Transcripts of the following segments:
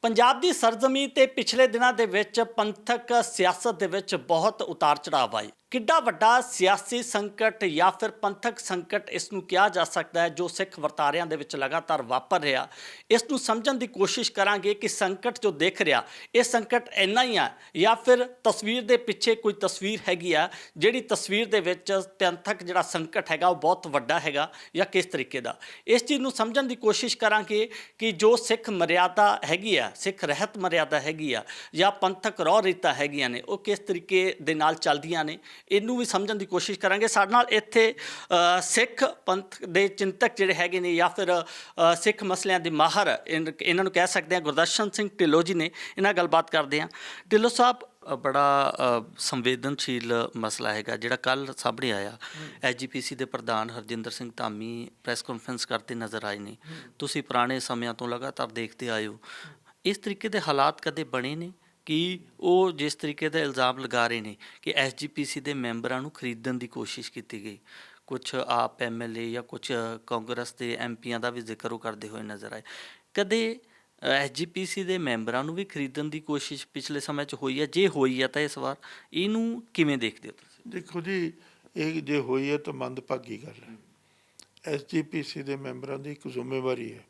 ਪੰਜਾਬ ਦੀ ਸਰਜ਼ਮੀਂ ਤੇ ਪਿਛਲੇ ਦਿਨਾਂ ਦੇ ਵਿੱਚ ਪੰਥਕ ਸਿਆਸਤ ਦੇ ਵਿੱਚ ਬਹੁਤ ਉਤਾਰ ਚੜਾਵ ਆਏ। ਕਿੱਡਾ ਵੱਡਾ ਸਿਆਸੀ ਸੰਕਟ ਜਾਂ ਫਿਰ ਪੰਥਕ ਸੰਕਟ ਇਸ ਨੂੰ ਕਿਹਾ ਜਾ ਸਕਦਾ ਹੈ ਜੋ ਸਿੱਖ ਵਰਤਾਰਿਆਂ ਦੇ ਵਿੱਚ ਲਗਾਤਾਰ ਵਾਪਰ ਰਿਹਾ। ਇਸ ਨੂੰ ਸਮਝਣ ਦੀ ਕੋਸ਼ਿਸ਼ ਕਰਾਂਗੇ ਕਿ ਸੰਕਟ ਜੋ ਦਿਖ ਰਿਹਾ ਇਹ ਸੰਕਟ ਇੰਨਾ ਹੀ ਆ ਜਾਂ ਫਿਰ ਤਸਵੀਰ ਦੇ ਪਿੱਛੇ ਕੋਈ ਤਸਵੀਰ ਹੈਗੀ ਆ ਜਿਹੜੀ ਤਸਵੀਰ ਦੇ ਵਿੱਚ ਪੰਥਕ ਜਿਹੜਾ ਸੰਕਟ ਹੈਗਾ ਉਹ ਬਹੁਤ ਵੱਡਾ ਹੈਗਾ ਜਾਂ ਕਿਸ ਤਰੀਕੇ ਦਾ। ਇਸ ਚੀਜ਼ ਨੂੰ ਸਮਝਣ ਦੀ ਕੋਸ਼ਿਸ਼ ਕਰਾਂਗੇ ਕਿ ਜੋ ਸਿੱਖ ਮਰਿਆਦਾ ਹੈਗੀ ਆ, ਸਿੱਖ ਰਹਿਤ ਮਰਿਆਦਾ ਹੈਗੀ ਆ ਜਾਂ ਪੰਥਕ ਰਹੁ ਰੀਤਾਂ ਹੈਗੀਆਂ ਨੇ ਉਹ ਕਿਸ ਤਰੀਕੇ ਦੇ ਨਾਲ ਚੱਲਦੀਆਂ ਨੇ, ਇਹਨੂੰ ਵੀ ਸਮਝਣ ਦੀ ਕੋਸ਼ਿਸ਼ ਕਰਾਂਗੇ। ਸਾਡੇ ਨਾਲ ਇੱਥੇ ਸਿੱਖ ਪੰਥ ਦੇ ਚਿੰਤਕ ਜਿਹੜੇ ਹੈਗੇ ਨੇ ਜਾਂ ਫਿਰ ਸਿੱਖ ਮਸਲਿਆਂ ਦੇ ਮਾਹਰ ਇਹਨਾਂ ਨੂੰ ਕਹਿ ਸਕਦੇ ਹਾਂ ਗੁਰਦਰਸ਼ਨ ਸਿੰਘ ਢਿੱਲੋਂ ਜੀ ਨੇ। ਇਹਨਾਂ ਗੱਲਬਾਤ ਕਰਦੇ ਹਾਂ। ਢਿੱਲੋਂ ਸਾਹਿਬ, ਬੜਾ ਸੰਵੇਦਨਸ਼ੀਲ ਮਸਲਾ ਹੈਗਾ ਜਿਹੜਾ ਕੱਲ੍ਹ ਸਾਹਮਣੇ ਆਇਆ। SGPC ਦੇ ਪ੍ਰਧਾਨ ਹਰਜਿੰਦਰ ਸਿੰਘ ਧਾਮੀ ਪ੍ਰੈਸ ਕਾਨਫਰੰਸ ਕਰਦੇ ਨਜ਼ਰ ਆਏ ਨੇ। ਤੁਸੀਂ ਪੁਰਾਣੇ ਸਮਿਆਂ ਤੋਂ ਲਗਾਤਾਰ ਦੇਖਦੇ ਆਏ ਹੋ। ਇਸ ਤਰੀਕੇ ਦੇ ਹਾਲਾਤ ਕਦੇ ਬਣੇ ਨੇ ਕਿ ਉਹ ਜਿਸ ਤਰੀਕੇ ਦਾ ਇਲਜ਼ਾਮ ਲਗਾ ਰਹੇ ਨੇ ਕਿ SGPC ਦੇ ਮੈਂਬਰਾਂ ਨੂੰ ਖਰੀਦਣ ਦੀ ਕੋਸ਼ਿਸ਼ ਕੀਤੀ ਗਈ, ਕੁਛ ਆਪ MLA ਜਾਂ ਕੁਛ ਕਾਂਗਰਸ ਦੇ MPਆਂ ਦਾ ਵੀ ਜ਼ਿਕਰ ਉਹ ਕਰਦੇ ਹੋਏ ਨਜ਼ਰ ਆਏ। ਕਦੇ SGPC ਦੇ ਮੈਂਬਰਾਂ ਨੂੰ ਵੀ ਖਰੀਦਣ ਦੀ ਕੋਸ਼ਿਸ਼ ਪਿਛਲੇ ਸਮੇਂ 'ਚ ਹੋਈ ਹੈ? ਜੇ ਹੋਈ ਹੈ ਤਾਂ ਇਸ ਵਾਰ ਇਹਨੂੰ ਕਿਵੇਂ ਦੇਖਦੇ ਹੋ ਤੁਸੀਂ? ਦੇਖੋ ਜੀ, ਇਹ ਜੇ ਹੋਈ ਹੈ ਤਾਂ ਮੰਦਭਾਗੀ ਗੱਲ ਹੈ। SGPC ਦੇ ਮੈਂਬਰਾਂ ਦੀ ਇੱਕ ਜ਼ਿੰਮੇਵਾਰੀ ਹੈ,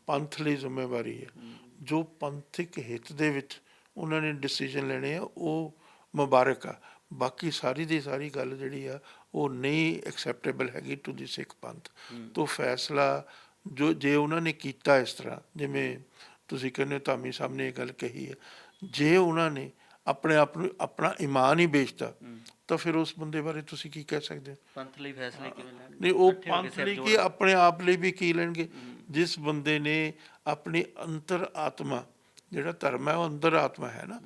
ਪੰਥ ਲਈ ਜ਼ਿੰਮੇਵਾਰੀ ਹੈ। ਜੋ ਪੰਥਕ ਹਿੱਤ ਦੇ ਵਿੱਚ ਉਹਨਾਂ ਨੇ ਡਿਸੀਜਨ ਲੈਣੇ ਆ ਉਹ ਮੁਬਾਰਕ ਆ। ਬਾਕੀ ਸਾਰੀ ਦੀ ਸਾਰੀ ਗੱਲ ਜਿਹੜੀ ਆ ਉਹ ਨਹੀਂ ਐਕਸੈਪਟੇਬਲ ਹੈਗੀ ਟੂ ਦੀ ਸਿੱਖ ਪੰਥ ਤੋਂ। ਫੈਸਲਾ ਜੋ ਜੇ ਉਹਨਾਂ ਨੇ ਕੀਤਾ ਇਸ ਤਰ੍ਹਾਂ, ਜਿਵੇਂ ਤੁਸੀਂ ਕਹਿੰਦੇ ਹੋ ਧਾਮੀ ਸਾਹਿਬ ਨੇ ਇਹ ਗੱਲ ਕਹੀ ਹੈ, ਜੇ ਉਹਨਾਂ ਨੇ ਆਪਣੇ ਆਪ ਨੂੰ ਆਪਣਾ ਈਮਾਨ ਹੀ ਵੇਚਤਾ ਤਾਂ ਫਿਰ ਉਸ ਬੰਦੇ ਬਾਰੇ ਤੁਸੀਂ ਕੀ ਕਹਿ ਸਕਦੇ ਹੋ? ਪੰਥ ਲਈ ਫੈਸਲੇ ਕਿਵੇਂ ਲੈਣਗੇ? ਨਹੀਂ, ਉਹ ਪੰਥ ਲਈ ਕੀ ਆਪਣੇ ਆਪ ਲਈ ਵੀ ਕੀ ਲੈਣਗੇ? ਜਿਸ ਬੰਦੇ ਨੇ ਆਪਣੀ ਅੰਤਰ ਆਤਮਾ, ਜਿਹੜਾ ਧਰਮ ਹੈ ਉਹ ਅੰਦਰ ਆਤਮਾ ਹੈ ਨਾ,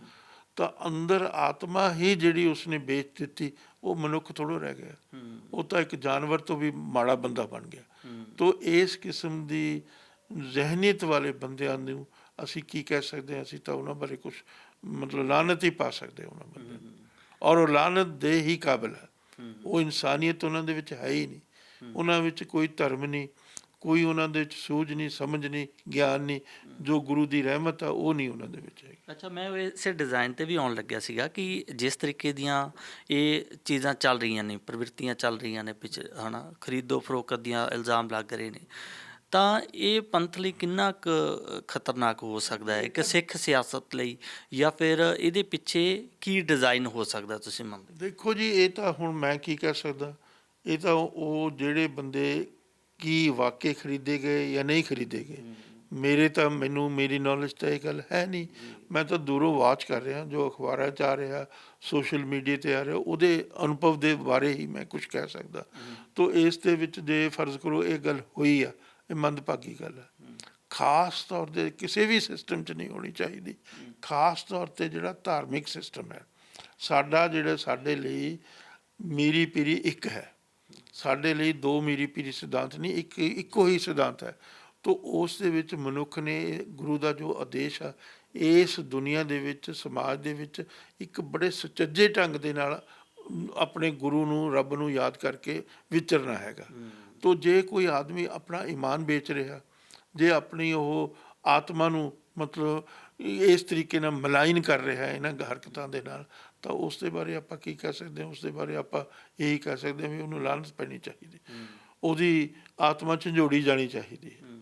ਤਾਂ ਅੰਦਰ ਆਤਮਾ ਹੀ ਜਿਹੜੀ ਉਸਨੇ ਵੇਚ ਦਿੱਤੀ, ਉਹ ਮਨੁੱਖ ਥੋੜ੍ਹਾ ਰਹਿ ਗਿਆ, ਉਹ ਤਾਂ ਇੱਕ ਜਾਨਵਰ ਤੋਂ ਵੀ ਮਾੜਾ ਬੰਦਾ ਬਣ ਗਿਆ। ਤੋ ਇਸ ਕਿਸਮ ਦੀ ਜ਼ਹਿਨੀਅਤ ਵਾਲੇ ਬੰਦਿਆਂ ਨੂੰ ਅਸੀਂ ਕੀ ਕਹਿ ਸਕਦੇ ਹਾਂ? ਅਸੀਂ ਤਾਂ ਉਹਨਾਂ ਬਾਰੇ ਕੁਛ ਮਤਲਬ ਲਾਹਨਤ ਹੀ ਪਾ ਸਕਦੇ ਹਾਂ ਉਹਨਾਂ ਬੰਦਿਆਂ ਨੂੰ, ਔਰ ਉਹ ਲਾਹਨਤ ਦੇ ਹੀ ਕਾਬਿਲ ਹੈ। ਉਹ ਇਨਸਾਨੀਅਤ ਉਹਨਾਂ ਦੇ ਵਿੱਚ ਹੈ ਹੀ ਨਹੀਂ। ਉਹਨਾਂ ਵਿੱਚ ਕੋਈ ਧਰਮ ਨਹੀਂ, ਕੋਈ ਉਹਨਾਂ ਦੇ ਵਿੱਚ ਸੂਝ ਨਹੀਂ, ਸਮਝ ਨਹੀਂ, ਗਿਆਨ ਨਹੀਂ। ਜੋ ਗੁਰੂ ਦੀ ਰਹਿਮਤ ਆ ਉਹ ਨਹੀਂ ਉਹਨਾਂ ਦੇ ਵਿੱਚ ਹੈ। ਅੱਛਾ, ਮੈਂ ਇਸੇ ਡਿਜ਼ਾਈਨ 'ਤੇ ਵੀ ਆਉਣ ਲੱਗਿਆ ਸੀਗਾ ਕਿ ਜਿਸ ਤਰੀਕੇ ਦੀਆਂ ਇਹ ਚੀਜ਼ਾਂ ਚੱਲ ਰਹੀਆਂ ਨੇ, ਪ੍ਰਵਿਰਤੀਆਂ ਚੱਲ ਰਹੀਆਂ ਨੇ ਹੈ ਨਾ, ਖਰੀਦੋ ਫਰੋਖਤ ਦੀਆਂ ਇਲਜ਼ਾਮ ਲੱਗ ਰਹੇ ਨੇ, ਤਾਂ ਇਹ ਪੰਥ ਲਈ ਕਿੰਨਾ ਕੁ ਖਤਰਨਾਕ ਹੋ ਸਕਦਾ ਹੈ ਕਿ ਸਿੱਖ ਸਿਆਸਤ ਲਈ, ਜਾਂ ਫਿਰ ਇਹਦੇ ਪਿੱਛੇ ਕੀ ਡਿਜ਼ਾਈਨ ਹੋ ਸਕਦਾ ਤੁਸੀਂ ਮੰਨਦੇ? ਦੇਖੋ ਜੀ, ਇਹ ਤਾਂ ਹੁਣ ਮੈਂ ਕੀ ਕਹਿ ਸਕਦਾ। ਇਹ ਤਾਂ ਉਹ ਜਿਹੜੇ ਬੰਦੇ ਕੀ ਵਾਕਈ ਖਰੀਦੇ ਗਏ ਜਾਂ ਨਹੀਂ ਖਰੀਦੇ ਗਏ, ਮੈਨੂੰ ਮੇਰੀ ਨੌਲੇਜ ਤਾਂ ਇਹ ਗੱਲ ਹੈ ਨਹੀਂ। ਮੈਂ ਤਾਂ ਦੂਰੋਂ ਵਾਚ ਕਰ ਰਿਹਾ, ਜੋ ਅਖਬਾਰਾਂ 'ਚ ਆ ਰਿਹਾ, ਸੋਸ਼ਲ ਮੀਡੀਆ 'ਤੇ ਆ ਰਿਹਾ, ਉਹਦੇ ਅਨੁਭਵ ਦੇ ਬਾਰੇ ਹੀ ਮੈਂ ਕੁਛ ਕਹਿ ਸਕਦਾ। ਤੋ ਇਸ ਦੇ ਵਿੱਚ ਜੇ ਫਰਜ਼ ਕਰੋ ਇਹ ਗੱਲ ਹੋਈ ਆ, ਇਹ ਮੰਦਭਾਗੀ ਗੱਲ ਹੈ। ਖਾਸ ਤੌਰ 'ਤੇ ਕਿਸੇ ਵੀ ਸਿਸਟਮ 'ਚ ਨਹੀਂ ਹੋਣੀ ਚਾਹੀਦੀ। ਖਾਸ ਤੌਰ 'ਤੇ ਜਿਹੜਾ ਧਾਰਮਿਕ ਸਿਸਟਮ ਹੈ ਸਾਡਾ, ਜਿਹੜਾ ਸਾਡੇ ਲਈ ਮੀਰੀ ਪੀਰੀ ਇੱਕ ਹੈ, ਸਾਡੇ ਲਈ ਦੋ ਮੀਰੀ ਪੀਰੀ ਸਿਧਾਂਤ ਨਹੀਂ, ਇੱਕੋ ਹੀ ਸਿਧਾਂਤ ਹੈ। ਤੋ ਉਸ ਦੇ ਵਿੱਚ ਮਨੁੱਖ ਨੇ ਗੁਰੂ ਦਾ ਜੋ ਆਦੇਸ਼ ਆ, ਇਸ ਦੁਨੀਆ ਦੇ ਵਿੱਚ, ਸਮਾਜ ਦੇ ਵਿੱਚ ਇੱਕ ਬੜੇ ਸੁਚੱਜੇ ਢੰਗ ਦੇ ਨਾਲ ਆਪਣੇ ਗੁਰੂ ਨੂੰ, ਰੱਬ ਨੂੰ ਯਾਦ ਕਰਕੇ ਵਿਚਰਨਾ ਹੈਗਾ। ਤੋ ਜੇ ਕੋਈ ਆਦਮੀ ਆਪਣਾ ਈਮਾਨ ਵੇਚ ਰਿਹਾ, ਜੇ ਆਪਣੀ ਉਹ ਆਤਮਾ ਨੂੰ ਮਤਲਬ ਇਸ ਤਰੀਕੇ ਨਾਲ ਮਲਾਈਨ ਕਰ ਰਿਹਾ ਇਹਨਾਂ ਹਰਕਤਾਂ ਦੇ ਨਾਲ, ਤਾਂ ਉਸ ਦੇ ਬਾਰੇ ਆਪਾਂ ਕੀ ਕਹਿ ਸਕਦੇ ਹਾਂ? ਉਸ ਦੇ ਬਾਰੇ ਆਪਾਂ ਇਹੀ ਕਹਿ ਸਕਦੇ ਹਾਂ ਵੀ ਉਹਨੂੰ ਲਾਹਨਤ ਪੈਣੀ ਚਾਹੀਦੀ, ਉਹਦੀ ਆਤਮਾ ਝੰਜੋੜੀ ਜਾਣੀ ਚਾਹੀਦੀ ਹੈ।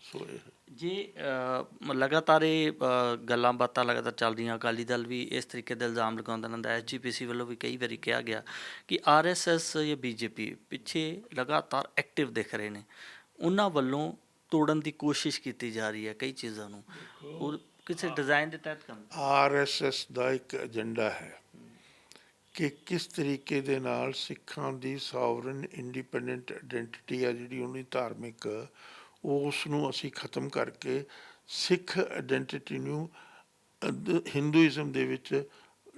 ਸੋ ਜੇ ਲਗਾਤਾਰ ਇਹ ਗੱਲਾਂ ਬਾਤਾਂ ਲਗਾਤਾਰ ਚੱਲਦੀਆਂ, ਅਕਾਲੀ ਦਲ ਵੀ ਇਸ ਤਰੀਕੇ ਦੇ ਇਲਜ਼ਾਮ ਲਗਾਉਂਦਾ ਰਹਿੰਦਾ, SGPC ਵੱਲੋਂ ਵੀ ਕਈ ਵਾਰੀ ਕਿਹਾ ਗਿਆ ਕਿ RSS ਜਾਂ BJP ਪਿੱਛੇ ਲਗਾਤਾਰ ਐਕਟਿਵ ਦਿਖ ਰਹੇ ਨੇ, ਉਹਨਾਂ ਵੱਲੋਂ ਤੋੜਨ ਦੀ ਕੋਸ਼ਿਸ਼ ਕੀਤੀ ਜਾ ਰਹੀ ਹੈ ਕਈ ਚੀਜ਼ਾਂ ਨੂੰ, ਉਹ ਕਿਸੇ ਡਿਜ਼ਾਈਨ ਦੇ ਤਹਿਤ ਕੰਮ। RSS ਦਾ ਇੱਕ ਏਜੰਡਾ ਹੈ ਕਿ ਕਿਸ ਤਰੀਕੇ ਦੇ ਨਾਲ ਸਿੱਖਾਂ ਦੀ ਸੋਵਰਨ ਇੰਡੀਪੈਂਡੈਂਟ ਆਈਡੈਂਟੀਟੀ ਆ, ਜਿਹੜੀ ਉਹਦੀ ਧਾਰਮਿਕ, ਉਸ ਨੂੰ ਅਸੀਂ ਖ਼ਤਮ ਕਰਕੇ ਸਿੱਖ ਆਈਡੈਂਟੀਟੀ ਨੂੰ ਹਿੰਦੂਇਜ਼ਮ ਦੇ ਵਿੱਚ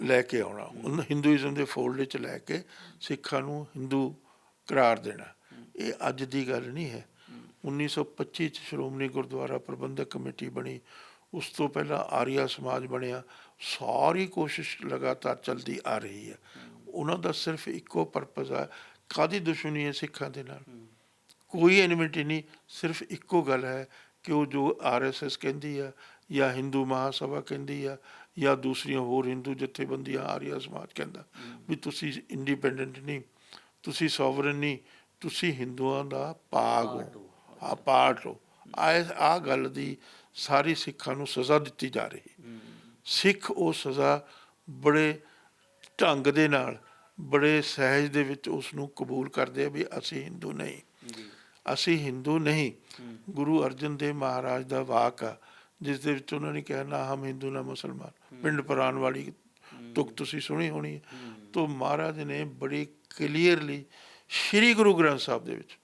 ਲੈ ਕੇ ਆਉਣਾ, ਉਹਨੂੰ ਹਿੰਦੂਇਜ਼ਮ ਦੇ ਫੋਲਡ 'ਚ ਲੈ ਕੇ ਸਿੱਖਾਂ ਨੂੰ ਹਿੰਦੂ ਕਰਾਰ ਦੇਣਾ। ਇਹ ਅੱਜ ਦੀ ਗੱਲ ਨਹੀਂ ਹੈ। 1925 'ਚ ਸ਼੍ਰੋਮਣੀ ਗੁਰਦੁਆਰਾ ਪ੍ਰਬੰਧਕ ਕਮੇਟੀ ਬਣੀ, ਉਸ ਤੋਂ ਪਹਿਲਾਂ ਆਰੀਆ ਸਮਾਜ ਬਣਿਆ। ਸਾਰੀ ਕੋਸ਼ਿਸ਼ ਲਗਾਤਾਰ ਚੱਲਦੀ ਆ ਰਹੀ ਹੈ। ਉਹਨਾਂ ਦਾ ਸਿਰਫ ਇੱਕੋ ਪਰਪਸ ਆ, ਕਾਹਦੀ ਦੁਸ਼ਮਣੀ ਹੈ ਸਿੱਖਾਂ ਦੇ ਨਾਲ? ਕੋਈ ਐਨਿਮਿਟੀ ਨਹੀਂ, ਸਿਰਫ ਇੱਕੋ ਗੱਲ ਹੈ ਕਿ ਉਹ ਜੋ RSS ਕਹਿੰਦੀ ਆ ਜਾਂ ਹਿੰਦੂ ਮਹਾਸਭਾ ਕਹਿੰਦੀ ਆ ਜਾਂ ਦੂਸਰੀਆਂ ਹੋਰ ਹਿੰਦੂ ਜਥੇਬੰਦੀਆਂ, ਆਰੀਆ ਸਮਾਜ ਕਹਿੰਦਾ ਵੀ ਤੁਸੀਂ ਇੰਡੀਪੈਂਡੈਂਟ ਨਹੀਂ, ਤੁਸੀਂ ਸੋਵਰਨ ਨਹੀਂ, ਤੁਸੀਂ ਹਿੰਦੂਆਂ ਦਾ ਭਾਗ ਹੋ, ਆ ਪਾਰਟ ਹੋ। ਆਹ ਗੱਲ ਦੀ ਸਾਰੀ ਸਿੱਖਾਂ ਨੂੰ ਸਜ਼ਾ ਦਿੱਤੀ ਜਾ ਰਹੀ। ਸਿੱਖ ਉਹ ਸਜ਼ਾ ਬੜੇ ਢੰਗ ਦੇ ਨਾਲ, ਬੜੇ ਸਹਿਜ ਦੇ ਵਿੱਚ ਉਸ ਨੂੰ ਕਬੂਲ ਕਰਦੇ ਆ ਵੀ ਅਸੀਂ ਹਿੰਦੂ ਨਹੀਂ, ਅਸੀਂ ਹਿੰਦੂ ਨਹੀਂ। ਗੁਰੂ ਅਰਜਨ ਦੇਵ ਮਹਾਰਾਜ ਦਾ ਵਾਕ ਆ ਜਿਸ ਦੇ ਵਿੱਚ ਉਹਨਾਂ ਨੇ ਕਿਹਾ ਨਾ ਹਮ ਹਿੰਦੂ ਨਾ ਮੁਸਲਮਾਨ, ਪਿੰਡ ਪੁਰਾਣ ਵਾਲੀ ਤੁਕ ਤੁਸੀਂ ਸੁਣੀ ਹੋਣੀ ਹੈ। ਤੋ ਮਹਾਰਾਜ ਨੇ ਬੜੀ ਕਲੀਅਰਲੀ ਸ਼੍ਰੀ ਗੁਰੂ ਗ੍ਰੰਥ ਸਾਹਿਬ ਦੇ ਵਿੱਚ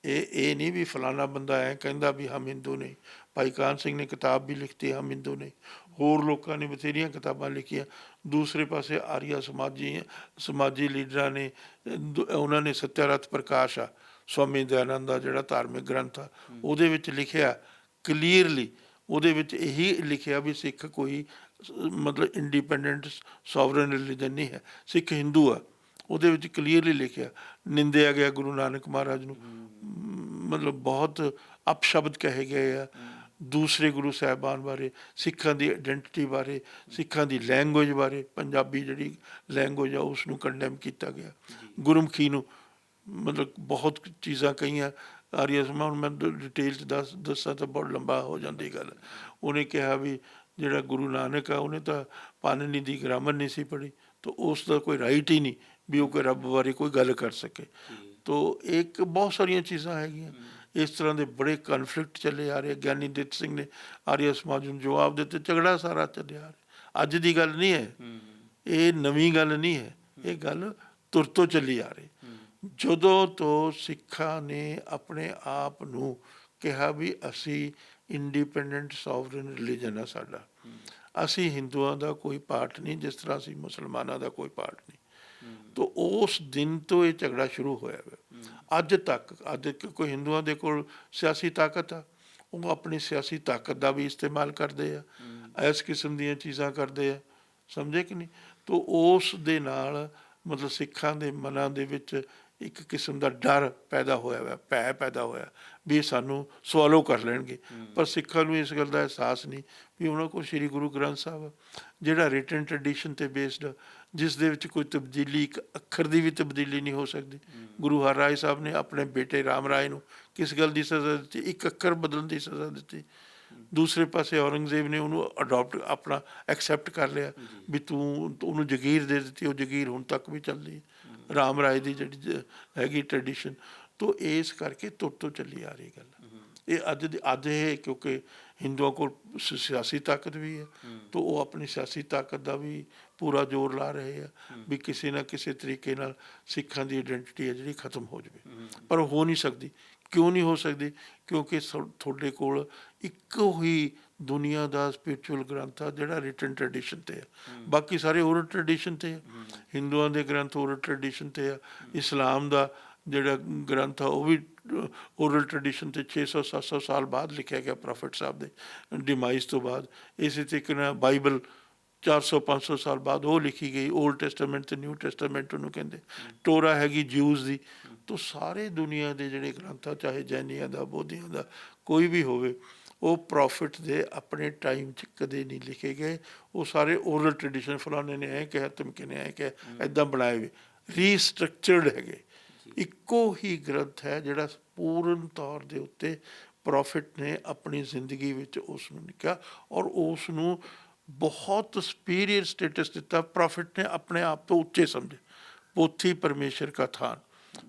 ਇਹ ਨਹੀਂ ਵੀ ਫਲਾਣਾ ਬੰਦਾ ਐ ਕਹਿੰਦਾ ਵੀ ਹਮ ਹਿੰਦੂ ਨਹੀਂ। ਭਾਈ ਕਾਹਨ ਸਿੰਘ ਨੇ ਕਿਤਾਬ ਵੀ ਲਿਖਤੀ ਹਮ ਹਿੰਦੂ ਨਹੀਂ, ਹੋਰ ਲੋਕਾਂ ਨੇ ਬਥੇਰੀਆਂ ਕਿਤਾਬਾਂ ਲਿਖੀਆਂ। ਦੂਸਰੇ ਪਾਸੇ ਆਰੀਆ ਸਮਾਜੀ ਲੀਡਰਾਂ ਨੇ ਉਹਨਾਂ ਨੇ ਸਤਿਆਰਥ ਪ੍ਰਕਾਸ਼ ਆ ਸਵਾਮੀ ਦਇਆਨੰਦ ਦਾ ਜਿਹੜਾ ਧਾਰਮਿਕ ਗ੍ਰੰਥ ਆ, ਉਹਦੇ ਵਿੱਚ ਲਿਖਿਆ ਕਲੀਅਰਲੀ, ਉਹਦੇ ਵਿੱਚ ਇਹੀ ਲਿਖਿਆ ਵੀ ਸਿੱਖ ਕੋਈ ਮਤਲਬ ਇੰਡੀਪੈਂਡੈਂਟ ਸੋਵਰਨ ਰਿਲੀਜਨ ਨਹੀਂ ਹੈ, ਸਿੱਖ ਹਿੰਦੂ ਆ। ਉਹਦੇ ਵਿੱਚ ਕਲੀਅਰਲੀ ਲਿਖਿਆ, ਨਿੰਦਿਆ ਗਿਆ ਗੁਰੂ ਨਾਨਕ ਮਹਾਰਾਜ ਨੂੰ, ਮਤਲਬ ਬਹੁਤ ਅਪਸ਼ਬਦ ਕਹੇ ਗਏ ਆ ਦੂਸਰੇ ਗੁਰੂ ਸਾਹਿਬਾਨ ਬਾਰੇ, ਸਿੱਖਾਂ ਦੀ ਆਇਡੈਂਟੀਟੀ ਬਾਰੇ, ਸਿੱਖਾਂ ਦੀ ਲੈਂਗੁਏਜ ਬਾਰੇ। ਪੰਜਾਬੀ ਜਿਹੜੀ ਲੈਂਗੁਏਜ ਆ ਉਸ ਨੂੰ ਕੰਡੈਮ ਕੀਤਾ ਗਿਆ, ਗੁਰਮੁਖੀ ਨੂੰ, ਮਤਲਬ ਬਹੁਤ ਚੀਜ਼ਾਂ ਕਹੀਆਂ। ਆਰੀਆ ਸਮਾਜ ਹੁਣ ਮੈਂ ਡਿਟੇਲ 'ਚ ਦੱਸਾਂ ਤਾਂ ਬਹੁਤ ਲੰਬਾ ਹੋ ਜਾਂਦੀ ਗੱਲ। ਉਹਨੇ ਕਿਹਾ ਵੀ ਜਿਹੜਾ ਗੁਰੂ ਨਾਨਕ ਆ ਉਹਨੇ ਤਾਂ ਪਾਣਿਨੀ ਦੀ ਗ੍ਰਾਮਰ ਨਹੀਂ ਸੀ ਪੜ੍ਹੀ, ਤਾਂ ਉਸ ਦਾ ਕੋਈ ਰਾਈਟ ਹੀ ਨਹੀਂ ਵੀ ਉਹ ਕੋਈ ਰੱਬ ਬਾਰੇ ਕੋਈ ਗੱਲ ਕਰ ਸਕੇ। ਤੋ ਇੱਕ ਬਹੁਤ ਸਾਰੀਆਂ ਚੀਜ਼ਾਂ ਹੈਗੀਆਂ ਇਸ ਤਰ੍ਹਾਂ ਦੇ, ਬੜੇ ਕਨਫਲਿਕਟ ਚੱਲੇ ਆ ਰਹੇ। ਗਿਆਨੀ ਦਿੱਤ ਸਿੰਘ ਨੇ ਆਰੀਆ ਸਮਾਜ ਨੂੰ ਜਵਾਬ ਦਿੱਤੇ, ਝਗੜਾ ਸਾਰਾ ਚੱਲਿਆ ਆ ਰਿਹਾ। ਅੱਜ ਦੀ ਗੱਲ ਨਹੀਂ ਹੈ, ਇਹ ਨਵੀਂ ਗੱਲ ਨਹੀਂ ਹੈ, ਇਹ ਗੱਲ ਤੁਰ ਤੋਂ ਚੱਲੀ ਆ ਰਹੀ। ਜਦੋਂ ਤੋਂ ਸਿੱਖਾਂ ਨੇ ਆਪਣੇ ਆਪ ਨੂੰ ਕਿਹਾ ਵੀ ਅਸੀਂ ਇੰਡੀਪੈਂਡੈਂਟ ਸੋਵਰਨ ਰਿਲੀਜਨ ਆ ਸਾਡਾ, ਅਸੀਂ ਹਿੰਦੂਆਂ ਦਾ ਕੋਈ ਪਾਰਟ ਨਹੀਂ ਜਿਸ ਤਰ੍ਹਾਂ ਅਸੀਂ ਮੁਸਲਮਾਨਾਂ ਦਾ ਕੋਈ ਪਾਰਟ ਨਹੀਂ। ਤਾਂ ਉਸ ਦਿਨ ਤੋਂ ਇਹ ਝਗੜਾ ਸ਼ੁਰੂ ਹੋਇਆ ਵਾ। ਅੱਜ ਤੱਕ ਕੋਈ ਹਿੰਦੂਆਂ ਦੇ ਕੋਲ ਸਿਆਸੀ ਤਾਕਤ ਆ, ਉਹ ਆਪਣੀ ਸਿਆਸੀ ਤਾਕਤ ਦਾ ਵੀ ਇਸਤੇਮਾਲ ਕਰਦੇ ਆ, ਇਸ ਕਿਸਮ ਦੀਆਂ ਚੀਜ਼ਾਂ ਕਰਦੇ ਆ, ਸਮਝੇ ਕਿ ਨਹੀਂ। ਤਾਂ ਉਸ ਦੇ ਨਾਲ ਮਤਲਬ ਸਿੱਖਾਂ ਦੇ ਮਨਾਂ ਦੇ ਵਿੱਚ ਇੱਕ ਕਿਸਮ ਦਾ ਡਰ ਪੈਦਾ ਹੋਇਆ ਵਾ, ਭੈ ਪੈਦਾ ਹੋਇਆ ਵੀ ਇਹ ਸਾਨੂੰ ਸਵਾਲੋ ਕਰ ਲੈਣਗੇ। ਪਰ ਸਿੱਖਾਂ ਨੂੰ ਇਸ ਗੱਲ ਦਾ ਅਹਿਸਾਸ ਨਹੀਂ ਵੀ ਉਹਨਾਂ ਕੋਲ ਸ਼੍ਰੀ ਗੁਰੂ ਗ੍ਰੰਥ ਸਾਹਿਬ ਜਿਹੜਾ ਰਿਟਨ ਟ੍ਰੈਡੀਸ਼ਨ 'ਤੇ ਬੇਸਡ, ਜਿਸ ਦੇ ਵਿੱਚ ਕੋਈ ਤਬਦੀਲੀ, ਇੱਕ ਅੱਖਰ ਦੀ ਵੀ ਤਬਦੀਲੀ ਨਹੀਂ ਹੋ ਸਕਦੀ। ਗੁਰੂ ਹਰਿਰਾਏ ਸਾਹਿਬ ਨੇ ਆਪਣੇ ਬੇਟੇ ਰਾਮ ਰਾਏ ਨੂੰ ਕਿਸ ਗੱਲ ਦੀ ਸਜ਼ਾ ਦਿੱਤੀ? ਇੱਕ ਅੱਖਰ ਬਦਲਣ ਦੀ ਸਜ਼ਾ ਦਿੱਤੀ। ਦੂਸਰੇ ਪਾਸੇ ਔਰੰਗਜ਼ੇਬ ਨੇ ਉਹਨੂੰ ਅਡੋਪਟ ਆਪਣਾ ਐਕਸੈਪਟ ਕਰ ਲਿਆ ਵੀ ਤੂੰ ਉਹਨੂੰ ਜਗੀਰ ਦੇ ਦਿੱਤੀ, ਉਹ ਜਗੀਰ ਹੁਣ ਤੱਕ ਵੀ ਚੱਲਦੀ ਹੈ, ਰਾਮ ਰਾਏ ਦੀ ਜਿਹੜੀ ਹੈਗੀ ਟ੍ਰੈਡੀਸ਼ਨ। ਤੋ ਇਸ ਕਰਕੇ ਤੁਰ ਤੋਂ ਚੱਲੀ ਆ ਰਹੀ ਗੱਲ। ਇਹ ਅੱਜ ਇਹ ਕਿਉਂਕਿ ਹਿੰਦੂਆਂ ਕੋਲ ਸਿਆਸੀ ਤਾਕਤ ਵੀ ਹੈ, ਤਾਂ ਉਹ ਆਪਣੀ ਸਿਆਸੀ ਤਾਕਤ ਦਾ ਵੀ ਪੂਰਾ ਜ਼ੋਰ ਲਾ ਰਹੇ ਆ ਵੀ ਕਿਸੇ ਨਾ ਕਿਸੇ ਤਰੀਕੇ ਨਾਲ ਸਿੱਖਾਂ ਦੀ ਆਇਡੈਂਟੀਟੀ ਹੈ ਜਿਹੜੀ ਖਤਮ ਹੋ ਜਾਵੇ। ਪਰ ਹੋ ਨਹੀਂ ਸਕਦੀ। ਕਿਉਂ ਨਹੀਂ ਹੋ ਸਕਦੀ? ਕਿਉਂਕਿ ਤੁਹਾਡੇ ਕੋਲ ਇੱਕੋ ਹੀ ਦੁਨੀਆ ਦਾ ਸਪਿਰਿਚੁਅਲ ਗ੍ਰੰਥ ਆ ਜਿਹੜਾ ਰਿਟਨ ਟ੍ਰੈਡੀਸ਼ਨ 'ਤੇ ਆ, ਬਾਕੀ ਸਾਰੇ ਓਰਲ ਟ੍ਰੈਡੀਸ਼ਨ 'ਤੇ ਆ। ਹਿੰਦੂਆਂ ਦੇ ਗ੍ਰੰਥ ਓਰਲ ਟ੍ਰੈਡੀਸ਼ਨ 'ਤੇ ਆ, ਇਸਲਾਮ ਦਾ ਜਿਹੜਾ ਗ੍ਰੰਥ ਆ ਉਹ ਵੀ ਓਰਲ ਟ੍ਰੈਡੀਸ਼ਨ 'ਤੇ 600-700 ਸਾਲ ਬਾਅਦ ਲਿਖਿਆ ਗਿਆ ਪ੍ਰੋਫਿਟ ਸਾਹਿਬ ਦੇ ਡਿਮਾਈਜ਼ ਤੋਂ ਬਾਅਦ। ਇਸੇ ਤਰੀਕੇ ਨਾਲ ਬਾਈਬਲ 400-500 ਸਾਲ ਬਾਅਦ ਉਹ ਲਿਖੀ ਗਈ, ਓਲਡ ਟੈਸਟਾਮੈਂਟ ਤੇ ਨਿਊ ਟੈਸਟਾਮੈਂਟ ਉਹਨੂੰ ਕਹਿੰਦੇ। ਟੋਰਾ ਹੈਗੀ ਜਿਊਜ਼ ਦੀ। ਤਾਂ ਸਾਰੇ ਦੁਨੀਆ ਦੇ ਜਿਹੜੇ ਗ੍ਰੰਥ ਆ, ਚਾਹੇ ਜੈਨੀਆਂ ਦਾ, ਬੋਧੀਆਂ ਦਾ, ਕੋਈ ਵੀ ਹੋਵੇ, ਉਹ ਪ੍ਰੋਫਿਟ ਦੇ ਆਪਣੇ ਟਾਈਮ 'ਚ ਕਦੇ ਨਹੀਂ ਲਿਖੇ ਗਏ। ਉਹ ਸਾਰੇ ਓਰਲ ਟ੍ਰੈਡੀਸ਼ਨ, ਫਲਾਣੇ ਨੇ ਐਂ ਕਿਹਾ, ਧਮਕੇ ਨੇ ਐਂ ਕਿਹਾ, ਇੱਦਾਂ ਬਣਾਏ ਹੋਏ ਰੀਸਟਰਕਚਰਡ ਹੈਗੇ। ਇੱਕੋ ਹੀ ਗ੍ਰੰਥ ਹੈ ਜਿਹੜਾ ਪੂਰਨ ਤੌਰ ਦੇ ਉੱਤੇ ਪ੍ਰੋਫਿਟ ਨੇ ਆਪਣੀ ਜ਼ਿੰਦਗੀ ਵਿੱਚ ਉਸ ਨੂੰ ਲਿਖਿਆ ਔਰ ਉਸ ਨੂੰ ਬਹੁਤ ਸੁਪੀਰੀਅਰ ਸਟੇਟਸ ਦਿੱਤਾ। ਪ੍ਰੋਫਿਟ ਨੇ ਆਪਣੇ ਆਪ ਤੋਂ ਉੱਚੇ ਸਮਝੇ। ਪੋਥੀ ਪਰਮੇਸ਼ਰ ਕਾ ਥਾਨ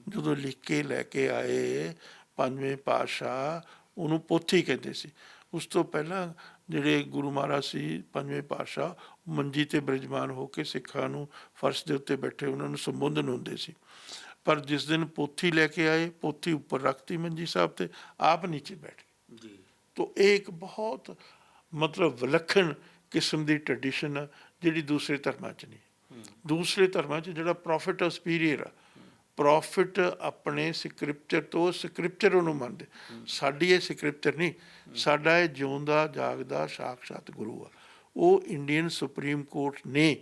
ਜਦੋਂ ਲਿਖ ਕੇ ਲੈ ਕੇ ਆਏ ਪੰਜਵੇਂ ਪਾਤਸ਼ਾਹ, ਉਹਨੂੰ ਪੋਥੀ ਕਹਿੰਦੇ ਸੀ। ਉਸ ਤੋਂ ਪਹਿਲਾਂ ਜਿਹੜੇ ਗੁਰੂ ਮਹਾਰਾਜ ਸੀ ਪੰਜਵੇਂ ਪਾਤਸ਼ਾਹ, ਮੰਜੀ 'ਤੇ ਬਿਰਾਜਮਾਨ ਹੋ ਕੇ ਸਿੱਖਾਂ ਨੂੰ ਫਰਸ਼ ਦੇ ਉੱਤੇ ਬੈਠੇ ਉਹਨਾਂ ਨੂੰ ਸੰਬੋਧਨ ਹੁੰਦੇ ਸੀ। ਪਰ ਜਿਸ ਦਿਨ ਪੋਥੀ ਲੈ ਕੇ ਆਏ, ਪੋਥੀ ਉੱਪਰ ਰੱਖਤੀ ਮੰਜੀ ਸਾਹਿਬ 'ਤੇ, ਆਪ ਨੀਚੇ ਬੈਠ ਗਏ। ਤੋ ਇਹ ਇੱਕ ਬਹੁਤ ਮਤਲਬ ਵਿਲੱਖਣ ਕਿਸਮ ਦੀ ਟ੍ਰੈਡੀਸ਼ਨ ਆ ਜਿਹੜੀ ਦੂਸਰੇ ਧਰਮਾਂ 'ਚ ਨਹੀਂ। ਦੂਸਰੇ ਧਰਮਾਂ 'ਚ ਜਿਹੜਾ ਪ੍ਰੋਫਿਟ ਆ ਸੁਪੀਰੀਅਰ ਆ। ਪ੍ਰੋਫਿਟ ਆਪਣੇ ਸਕ੍ਰਿਪਚਰ ਤੋਂ, ਸਕ੍ਰਿਪਚਰ ਉਹਨੂੰ ਮੰਨਦੇ। ਸਾਡੀ ਇਹ ਸਕ੍ਰਿਪਚਰ ਨਹੀਂ, ਸਾਡਾ ਇਹ ਜਿਉਂਦਾ ਜਾਗਦਾ ਸਾਕਸ਼ਾਤ ਗੁਰੂ ਆ। ਉਹ ਇੰਡੀਅਨ ਸੁਪਰੀਮ ਕੋਰਟ ਨੇ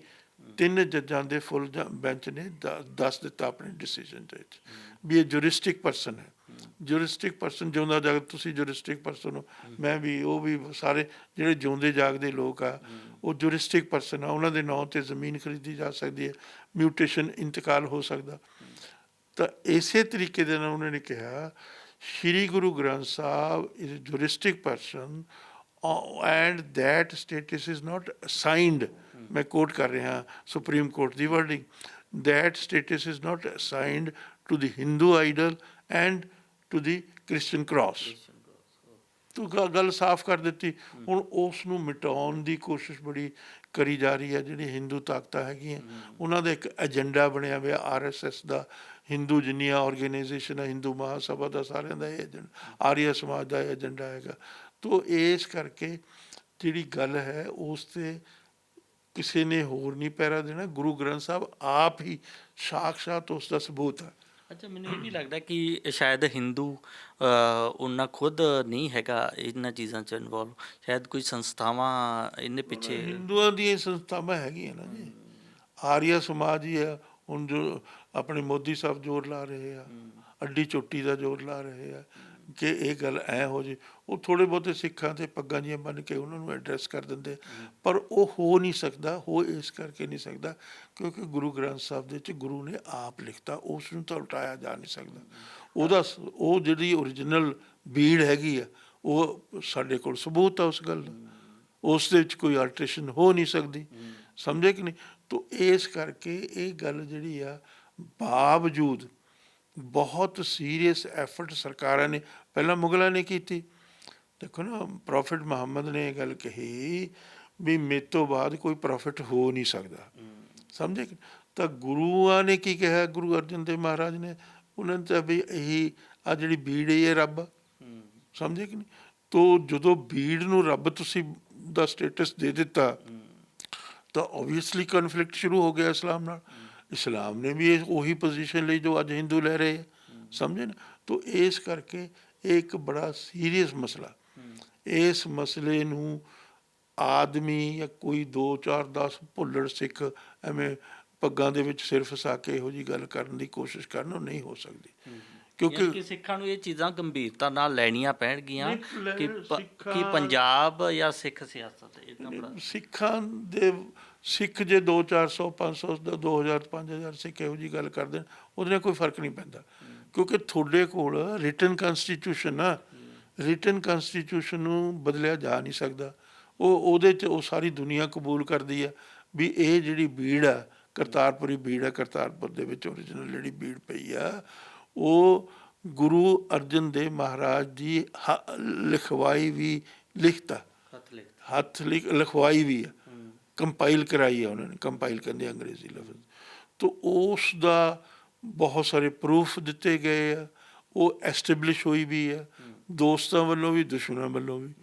3 ਜੱਜਾਂ ਦੇ ਫੁੱਲ ਬੈਂਚ ਨੇ ਦੱਸ ਦਿੱਤਾ ਆਪਣੇ ਡਿਸੀਜਨ ਦੇ ਵਿੱਚ ਵੀ ਇਹ ਜੁਰਿਸਟਿਕ ਪਰਸਨ ਹੈ। ਜੁਰਿਸਟਿਕ ਪਰਸਨ ਜਿਉਂਦਾ ਜਾਗਦਾ, ਤੁਸੀਂ ਜੁਰਿਸਟਿਕ ਪਰਸਨ ਹੋ, ਮੈਂ ਵੀ, ਉਹ ਵੀ, ਸਾਰੇ ਜਿਹੜੇ ਜਿਉਂਦੇ ਜਾਗਦੇ ਲੋਕ ਆ ਉਹ ਜੁਰਿਸਟਿਕ ਪਰਸਨ ਆ। ਉਹਨਾਂ ਦੇ ਨਾਂ 'ਤੇ ਜ਼ਮੀਨ ਖਰੀਦੀ ਜਾ ਸਕਦੀ ਹੈ, ਮਿਊਟੇਸ਼ਨ ਇੰਤਕਾਲ ਹੋ ਸਕਦਾ। ਤਾਂ ਇਸੇ ਤਰੀਕੇ ਦੇ ਨਾਲ ਉਹਨਾਂ ਨੇ ਕਿਹਾ Shri Guru Granth Sahib is juristic person and that status is not assigned. ਮੈਂ ਕੋਟ ਕਰ ਰਿਹਾ ਸੁਪਰੀਮ ਕੋਰਟ ਦੀ wording, that status is not assigned to the Hindu idol and to the Christian cross. ਤੂੰ ਗੱਲ ਸਾਫ਼ ਕਰ ਦਿੱਤੀ। ਹੁਣ ਉਸ ਨੂੰ ਮਿਟਾਉਣ ਦੀ ਕੋਸ਼ਿਸ਼ ਬੜੀ ਕਰੀ ਜਾ ਰਹੀ ਹੈ। ਜਿਹੜੀ ਹਿੰਦੂ ਤਾਕਤਾਂ ਹੈਗੀਆਂ ਉਹਨਾਂ ਦਾ ਇੱਕ ਏਜੰਡਾ ਬਣਿਆ ਹੋਇਆ RSS ਦਾ, ਹਿੰਦੂ ਜਿੰਨੀਆਂ ਔਰਗੇਨਾਈਜੇਸ਼ਨ ਹੈ, ਹਿੰਦੂ ਮਹਾਸਭਾ ਦਾ, ਸਾਰਿਆਂ ਦਾ ਇਹ ਏਜੰਡਾ, ਆਰੀਆ ਸਮਾਜ ਦਾ ਇਹ ਏਜੰਡਾ ਹੈਗਾ। ਤੋ ਇਸ ਕਰਕੇ ਜਿਹੜੀ ਗੱਲ ਹੈ ਉਸ 'ਤੇ ਕਿਸੇ ਨੇ ਹੋਰ ਨਹੀਂ ਪਹਿਰਾ ਦੇਣਾ, ਗੁਰੂ ਗ੍ਰੰਥ ਸਾਹਿਬ ਆਪ ਹੀ ਸਾਖਸ਼ਾਤ ਉਸ ਦਾ ਸਬੂਤ ਹੈ। ਅੱਛਾ, ਮੈਨੂੰ ਇਹ ਵੀ ਲੱਗਦਾ ਕਿ ਸ਼ਾਇਦ ਹਿੰਦੂ ਉਹਨਾਂ ਖੁਦ ਨਹੀਂ ਹੈਗਾ ਇਹਨਾਂ ਚੀਜ਼ਾਂ 'ਚ ਇਨਵੋਲਵ, ਸ਼ਾਇਦ ਕੋਈ ਸੰਸਥਾਵਾਂ ਇਹਨੇ ਪਿੱਛੇ। ਹਿੰਦੂਆਂ ਦੀਆਂ ਸੰਸਥਾਵਾਂ ਹੈਗੀਆਂ ਨਾ ਜੀ, ਆਰੀਆ ਸਮਾਜ ਹੀ ਆ। ਹੁਣ ਜੋ ਆਪਣੇ ਮੋਦੀ ਸਾਹਿਬ ਜ਼ੋਰ ਲਾ ਰਹੇ ਆ, ਅੱਡੀ ਚੋਟੀ ਦਾ ਜ਼ੋਰ ਲਾ ਰਹੇ ਆ ਕਿ ਇਹ ਗੱਲ ਐਂ ਹੋ ਜੇ। ਉਹ ਥੋੜ੍ਹੇ ਬਹੁਤੇ ਸਿੱਖਾਂ 'ਤੇ ਪੱਗਾਂ ਜਿਹੀਆਂ ਬੰਨ੍ਹ ਕੇ ਉਹਨਾਂ ਨੂੰ ਐਡਰੈਸ ਕਰ ਦਿੰਦੇ, ਪਰ ਉਹ ਹੋ ਨਹੀਂ ਸਕਦਾ। ਹੋ ਇਸ ਕਰਕੇ ਨਹੀਂ ਸਕਦਾ ਕਿਉਂਕਿ ਗੁਰੂ ਗ੍ਰੰਥ ਸਾਹਿਬ ਦੇ ਵਿੱਚ ਗੁਰੂ ਨੇ ਆਪ ਲਿਖਤਾ, ਉਸ ਨੂੰ ਤਾਂ ਉਲਟਾਇਆ ਜਾ ਨਹੀਂ ਸਕਦਾ। ਉਹ ਜਿਹੜੀ ਓਰੀਜਨਲ ਬੀੜ ਹੈਗੀ ਆ ਉਹ ਸਾਡੇ ਕੋਲ ਸਬੂਤ ਆ ਉਸ ਗੱਲ ਦਾ, ਉਸ ਦੇ ਵਿੱਚ ਕੋਈ ਆਲਟਰੇਸ਼ਨ ਹੋ ਨਹੀਂ ਸਕਦੀ। ਸਮਝੇ ਕਿ ਨਹੀਂ? ਤੋ ਇਸ ਕਰਕੇ ਇਹ ਗੱਲ ਜਿਹੜੀ ਆ ਬਾਵਜੂਦ ਬਹੁਤ ਸੀਰੀਅਸ ਐਫਰਟ ਸਰਕਾਰਾਂ ਨੇ, ਪਹਿਲਾਂ ਮੁਗਲਾਂ ਨੇ ਕੀਤੀ। ਦੇਖੋ ਨਾ, ਪ੍ਰੋਫਿਟ ਮੁਹੰਮਦ ਨੇ ਇਹ ਗੱਲ ਕਹੀ ਵੀ ਮੇਰੇ ਤੋਂ ਬਾਅਦ ਕੋਈ ਪ੍ਰੋਫਿਟ ਹੋ ਨਹੀਂ ਸਕਦਾ। ਸਮਝੇ ਕਿ? ਤਾਂ ਗੁਰੂਆਂ ਨੇ ਕੀ ਕਿਹਾ, ਗੁਰੂ ਅਰਜਨ ਦੇਵ ਮਹਾਰਾਜ ਨੇ, ਉਹਨਾਂ ਨੇ ਤਾਂ ਵੀ ਇਹੀ ਆ ਜਿਹੜੀ ਬੀੜ ਇਹ ਰੱਬ। ਸਮਝੇ ਕਿ ਨਹੀਂ? ਤੋ ਜਦੋਂ ਬੀੜ ਨੂੰ ਰੱਬ ਤੁਸੀਂ ਦਾ ਸਟੇਟਸ ਦੇ ਦਿੱਤਾ ਤਾਂ ਓਬਵੀਅਸਲੀ ਕਨਫਲਿਕਟ ਸ਼ੁਰੂ ਹੋ ਗਿਆ ਇਸਲਾਮ ਨਾਲ। ਇਸਲਾਮ ਨੇ ਵੀ ਇਹ ਉਹੀ ਪੋਜੀਸ਼ਨ ਲਈ ਜੋ ਅੱਜ ਹਿੰਦੂ ਲੈ ਰਹੇ ਆ। ਸਮਝੇ ਨਾ? ਤੋ ਇਸ ਕਰਕੇ ਇਹ ਇੱਕ ਬੜਾ ਸੀਰੀਅਸ ਮਸਲਾ। ਇਸ ਮਸਲੇ ਨੂੰ ਆਦਮੀ ਜਾਂ ਕੋਈ 2 4 10 ਭੁੱਲੜ ਸਿੱਖ ਐਵੇਂ ਪੱਗਾਂ ਦੇ ਵਿੱਚ ਸਿਰ ਫਸਾ ਕੇ ਇਹੋ ਜਿਹੀ ਗੱਲ ਕਰਨ ਦੀ ਕੋਸ਼ਿਸ਼ ਕਰਨ, ਉਹ ਨਹੀਂ ਹੋ ਸਕਦੀ। ਕਿਉਂਕਿ ਸਿੱਖਾਂ ਨੂੰ ਇਹ ਚੀਜ਼ਾਂ ਗੰਭੀਰਤਾ ਨਾਲ ਲੈਣੀਆਂ ਪੈਣਗੀਆਂ ਕਿ ਪੰਜਾਬ ਜਾਂ ਸਿੱਖ ਸਿਆਸਤ ਸਿੱਖਾਂ ਦੇ ਸਿੱਖ ਜੇ 2 400 500 2000 5000 ਸਿੱਖ ਇਹੋ ਜਿਹੀ ਗੱਲ ਕਰਦੇ ਨੇ, ਉਹਦੇ ਨਾਲ ਕੋਈ ਫਰਕ ਨਹੀਂ ਪੈਂਦਾ। ਕਿਉਂਕਿ ਤੁਹਾਡੇ ਕੋਲ ਰਿਟਨ ਕੰਸਟੀਟਿਊਸ਼ਨ ਆ, ਰਿਟਨ ਕੰਸਟੀਟਿਊਸ਼ਨ ਨੂੰ ਬਦਲਿਆ ਜਾ ਨਹੀਂ ਸਕਦਾ। ਉਹਦੇ 'ਚ ਉਹ ਸਾਰੀ ਦੁਨੀਆ ਕਬੂਲ ਕਰਦੀ ਆ ਵੀ ਇਹ ਜਿਹੜੀ ਬੀੜ ਆ ਕਰਤਾਰਪੁਰੀ ਬੀੜ ਆ, ਕਰਤਾਰਪੁਰ ਦੇ ਵਿੱਚ ਓਰੀਜਨਲ ਜਿਹੜੀ ਬੀੜ ਪਈ ਆ ਉਹ ਗੁਰੂ ਅਰਜਨ ਦੇਵ ਮਹਾਰਾਜ ਦੀ ਲਿਖਵਾਈ ਵੀ ਲਿਖਤਾ, ਲਿਖਵਾਈ ਵੀ ਆ, ਕੰਪਾਈਲ ਕਰਾਈ ਆ ਉਹਨਾਂ ਨੇ, ਕੰਪਾਈਲ ਕਹਿੰਦੇ ਅੰਗਰੇਜ਼ੀ ਲਫ਼ਜ਼। ਤਾਂ ਉਸ ਦਾ ਬਹੁਤ ਸਾਰੇ ਪ੍ਰੂਫ ਦਿੱਤੇ ਗਏ ਆ, ਉਹ ਐਸਟੈਬਲਿਸ਼ ਹੋਈ ਵੀ ਆ ਦੋਸਤਾਂ ਵੱਲੋਂ ਵੀ ਦੁਸ਼ਮਣਾਂ ਵੱਲੋਂ ਵੀ।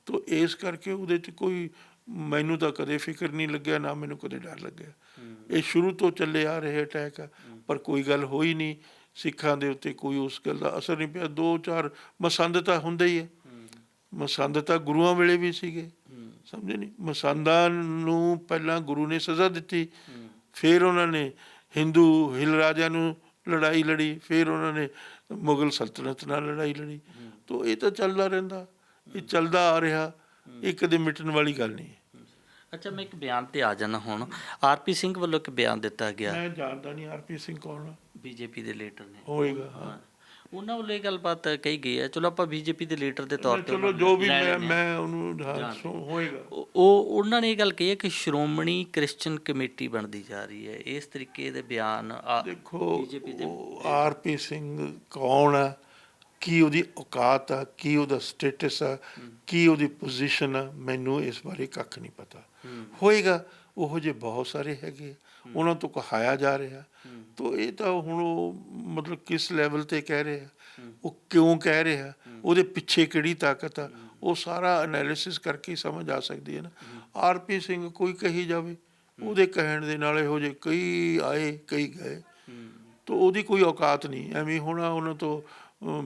ਤਾਂ ਇਸ ਕਰਕੇ ਉਹਦੇ 'ਚ ਕੋਈ ਮੈਨੂੰ ਤਾਂ ਕਦੇ ਫਿਕਰ ਨਹੀਂ ਲੱਗਿਆ, ਨਾ ਮੈਨੂੰ ਕਦੇ ਡਰ ਲੱਗਿਆ। ਇਹ ਸ਼ੁਰੂ ਤੋਂ ਚੱਲੇ ਆ ਰਹੇ ਅਟੈਕ ਆ, ਪਰ ਕੋਈ ਗੱਲ ਹੋਈ ਨਹੀਂ ਸਿੱਖਾਂ ਦੇ ਉੱਤੇ, ਕੋਈ ਉਸ ਗੱਲ ਦਾ ਅਸਰ ਨਹੀਂ ਪਿਆ। 2 4 ਮਸੰਦ ਤਾਂ ਹੁੰਦੇ ਹੀ ਹੈ, ਮਸੰਦ ਤਾਂ ਗੁਰੂਆਂ ਵੇਲੇ ਵੀ ਸੀਗੇ। ਸਮਝੇ ਨਹੀਂ? ਮਸੰਦਾਂ ਨੂੰ ਪਹਿਲਾਂ ਗੁਰੂ ਨੇ ਸਜ਼ਾ ਦਿੱਤੀ, ਫਿਰ ਉਹਨਾਂ ਨੇ ਹਿੰਦੂ ਹਿੱਲ ਰਾਜਿਆਂ ਨੂੰ ਲੜਾਈ ਲੜੀ, ਫਿਰ ਉਹਨਾਂ ਨੇ ਮੁਗਲ ਸਲਤਨਤ ਨਾਲ ਲੜਾਈ ਲੜੀ। ਤਾਂ ਇਹ ਤਾਂ ਚੱਲਦਾ ਰਹਿੰਦਾ, ਇਹ ਚੱਲਦਾ ਆ ਰਿਹਾ, ਇਹ ਕਦੇ ਮਿਟਣ ਵਾਲੀ ਗੱਲ ਨਹੀਂ ਹੈ। ਅੱਛਾ, ਮੈਂ ਇੱਕ ਬਿਆਨ ਤੇ ਆ ਜਾਣਾ ਹੁਣ। RP ਸਿੰਘ ਵੱਲੋਂ ਇੱਕ ਬਿਆਨ ਦਿੱਤਾ ਗਿਆ। ਮੈਂ ਜਾਣਦਾ ਨਹੀਂ RP ਸਿੰਘ ਕੌਣ ਆ। BJP ਦੇ ਲੀਡਰ ਨੇ। ਹੋਏਗਾ, ਹਾਂ। ਉਹਨਾਂ ਵੱਲੋਂ ਇਹ ਗੱਲਬਾਤ ਕਹੀ ਗਈ ਹੈ। ਚਲੋ ਆਪਾਂ BJP ਦੇ ਲੀਡਰ ਦੇ ਤੌਰ ਤੇ ਚਲੋ ਜੋ ਵੀ ਮੈਂ ਉਹਨੂੰ ਹੋਏਗਾ। ਉਹਨਾਂ ਨੇ ਇਹ ਗੱਲ ਕਹੀ ਹੈ ਕਿ ਸ਼੍ਰੋਮਣੀ ਕ੍ਰਿਸਚਨ ਕਮੇਟੀ ਬਣਦੀ ਜਾ ਰਹੀ ਹੈ। ਇਸ ਤਰੀਕੇ ਦੇ ਬਿਆਨ ਦੇਖੋ, RP ਸਿੰਘ ਕੌਣ ਆ, ਕੀ ਉਹਦੀ ਔਕਾਤ ਆ, ਕੀ ਉਹਦਾ ਸਟੇਟਸ ਆ, ਕੀ ਉਹਦੀ ਪੋਜੀਸ਼ਨ ਆ, ਮੈਨੂੰ ਇਸ ਬਾਰੇ ਕੱਖ ਨਹੀਂ ਪਤਾ। ਹੋਏਗਾ, ਉਹੋ ਜਿਹੇ ਬਹੁਤ ਸਾਰੇ ਹੈਗੇ, ਉਹਨਾਂ ਤੋਂ ਕਹਾਇਆ ਜਾ ਰਿਹਾ। ਤਾਂ ਇਹ ਤਾਂ ਹੁਣ ਉਹ ਮਤਲਬ ਕਿਸ ਲੈਵਲ 'ਤੇ ਕਹਿ ਰਿਹਾ, ਉਹ ਕਿਉਂ ਕਹਿ ਰਿਹਾ, ਉਹਦੇ ਪਿੱਛੇ ਕਿਹੜੀ ਤਾਕਤ ਆ, ਉਹ ਸਾਰਾ ਐਨਾਲਿਸਿਸ ਕਰਕੇ ਹੀ ਸਮਝ ਆ ਸਕਦੀ ਹੈ ਨਾ। RP ਸਿੰਘ ਕੋਈ ਕਹੀ ਜਾਵੇ, ਉਹਦੇ ਕਹਿਣ ਦੇ ਨਾਲ ਇਹੋ ਜਿਹੇ ਕਈ ਆਏ ਕਈ ਗਏ, ਤਾਂ ਉਹਦੀ ਕੋਈ ਔਕਾਤ ਨਹੀਂ। ਐਵੇਂ ਹੋਣਾ ਉਹਨਾਂ ਤੋਂ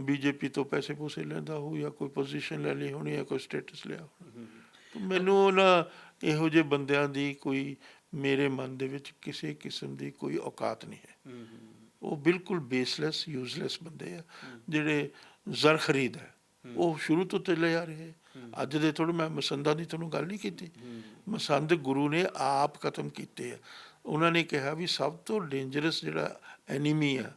BJP ਤੋਂ ਪੈਸੇ ਪੂਸੇ ਲੈਂਦਾ ਹੋ ਜਾਂ ਕੋਈ ਪੋਜੀਸ਼ਨ ਲੈ ਲਈ ਹੋਣੀ ਜਾਂ ਕੋਈ ਸਟੇਟਸ ਲਿਆ ਹੋਣਾ। ਮੈਨੂੰ ਉਹਨਾਂ ਇਹੋ ਜਿਹੇ ਬੰਦਿਆਂ ਦੀ ਕੋਈ ਮੇਰੇ ਮਨ ਦੇ ਵਿੱਚ ਕਿਸੇ ਕਿਸਮ ਦੀ ਕੋਈ ਔਕਾਤ ਨਹੀਂ ਹੈ। ਉਹ ਬਿਲਕੁਲ ਬੇਸਲੈਸ ਯੂਜ਼ਲੈਸ ਬੰਦੇ ਆ ਜਿਹੜੇ ਜ਼ਰ ਖਰੀਦ ਹੈ ਉਹ ਸ਼ੁਰੂ ਤੋਂ ਚੱਲੇ ਆ ਰਹੇ। ਅੱਜ ਦੇ ਥੋੜ੍ਹੇ ਮੈਂ ਮਸੰਦਾਂ ਦੀ ਤੁਹਾਨੂੰ ਗੱਲ ਨਹੀਂ ਕੀਤੀ। ਮਸੰਦ ਗੁਰੂ ਨੇ ਆਪ ਖਤਮ ਕੀਤੇ ਆ। ਉਹਨਾਂ ਨੇ ਕਿਹਾ ਵੀ ਸਭ ਤੋਂ ਡੇਂਜਰਸ ਜਿਹੜਾ ਐਨੀਮੀ ਆ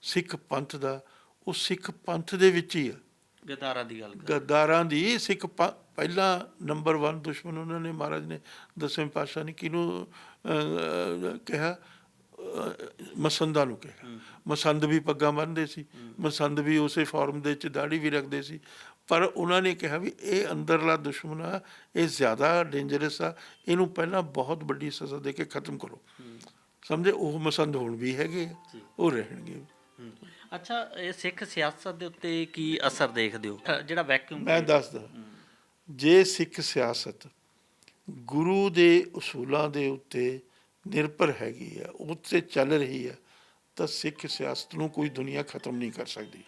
ਸਿੱਖ ਪੰਥ ਦਾ, ਉਹ ਸਿੱਖ ਪੰਥ ਦੇ ਵਿੱਚ ਹੀ ਆ। ਗਦਾਰਾਂ ਦੀ ਗੱਲ ਗੱਦਾਰਾਂ ਦੀ ਸਿੱਖ ਪਹਿਲਾ ਨੰਬਰ 1 ਦੁਸ਼ਮਣ ਉਹਨਾਂ ਨੇ ਮਹਾਰਾਜ ਨੇ 10ਵੇਂ ਪਾਤਸ਼ਾਹ ਨੇ ਕਿਹਨੂੰ ਕਿਹਾ? ਮਸੰਦਾਂ ਨੂੰ ਕਿਹਾ। ਮਸੰਦ ਵੀ ਪੱਗਾਂ ਬੰਨ੍ਹਦੇ ਸੀ, ਮਸੰਦ ਵੀ ਉਸੇ ਫਾਰਮ ਦੇ ਵਿੱਚ ਦਾੜੀ ਵੀ ਰੱਖਦੇ ਸੀ, ਪਰ ਉਹਨਾਂ ਨੇ ਕਿਹਾ ਵੀ ਇਹ ਅੰਦਰਲਾ ਦੁਸ਼ਮਣ ਆ, ਇਹ ਜ਼ਿਆਦਾ ਡੇਂਜਰਸ ਆ, ਇਹਨੂੰ ਪਹਿਲਾਂ ਬਹੁਤ ਵੱਡੀ ਸਜ਼ਾ ਦੇ ਕੇ ਖਤਮ ਕਰੋ। ਸਮਝੇ? ਉਹ ਮਸੰਦ ਹੁਣ ਵੀ ਹੈਗੇ, ਉਹ ਰਹਿਣਗੇ। ਅੱਛਾ, ਇਹ ਸਿੱਖ ਸਿਆਸਤ ਦੇ ਉੱਤੇ ਕੀ ਅਸਰ ਦੇਖਦੇ ਹੋ? ਜਿਹੜਾ ਵੈਕਿਊਮ ਮੈਂ ਦੱਸਦਾ, ਜੇ ਸਿੱਖ ਸਿਆਸਤ ਗੁਰੂ ਦੇ ਉਸੂਲਾਂ ਦੇ ਉੱਤੇ ਨਿਰਭਰ ਹੈਗੀ ਆ, ਉੱਤੇ ਚੱਲ ਰਹੀ ਆ, ਤਾਂ ਸਿੱਖ ਸਿਆਸਤ ਨੂੰ ਕੋਈ ਦੁਨੀਆ ਖਤਮ ਨਹੀਂ ਕਰ ਸਕਦੀ।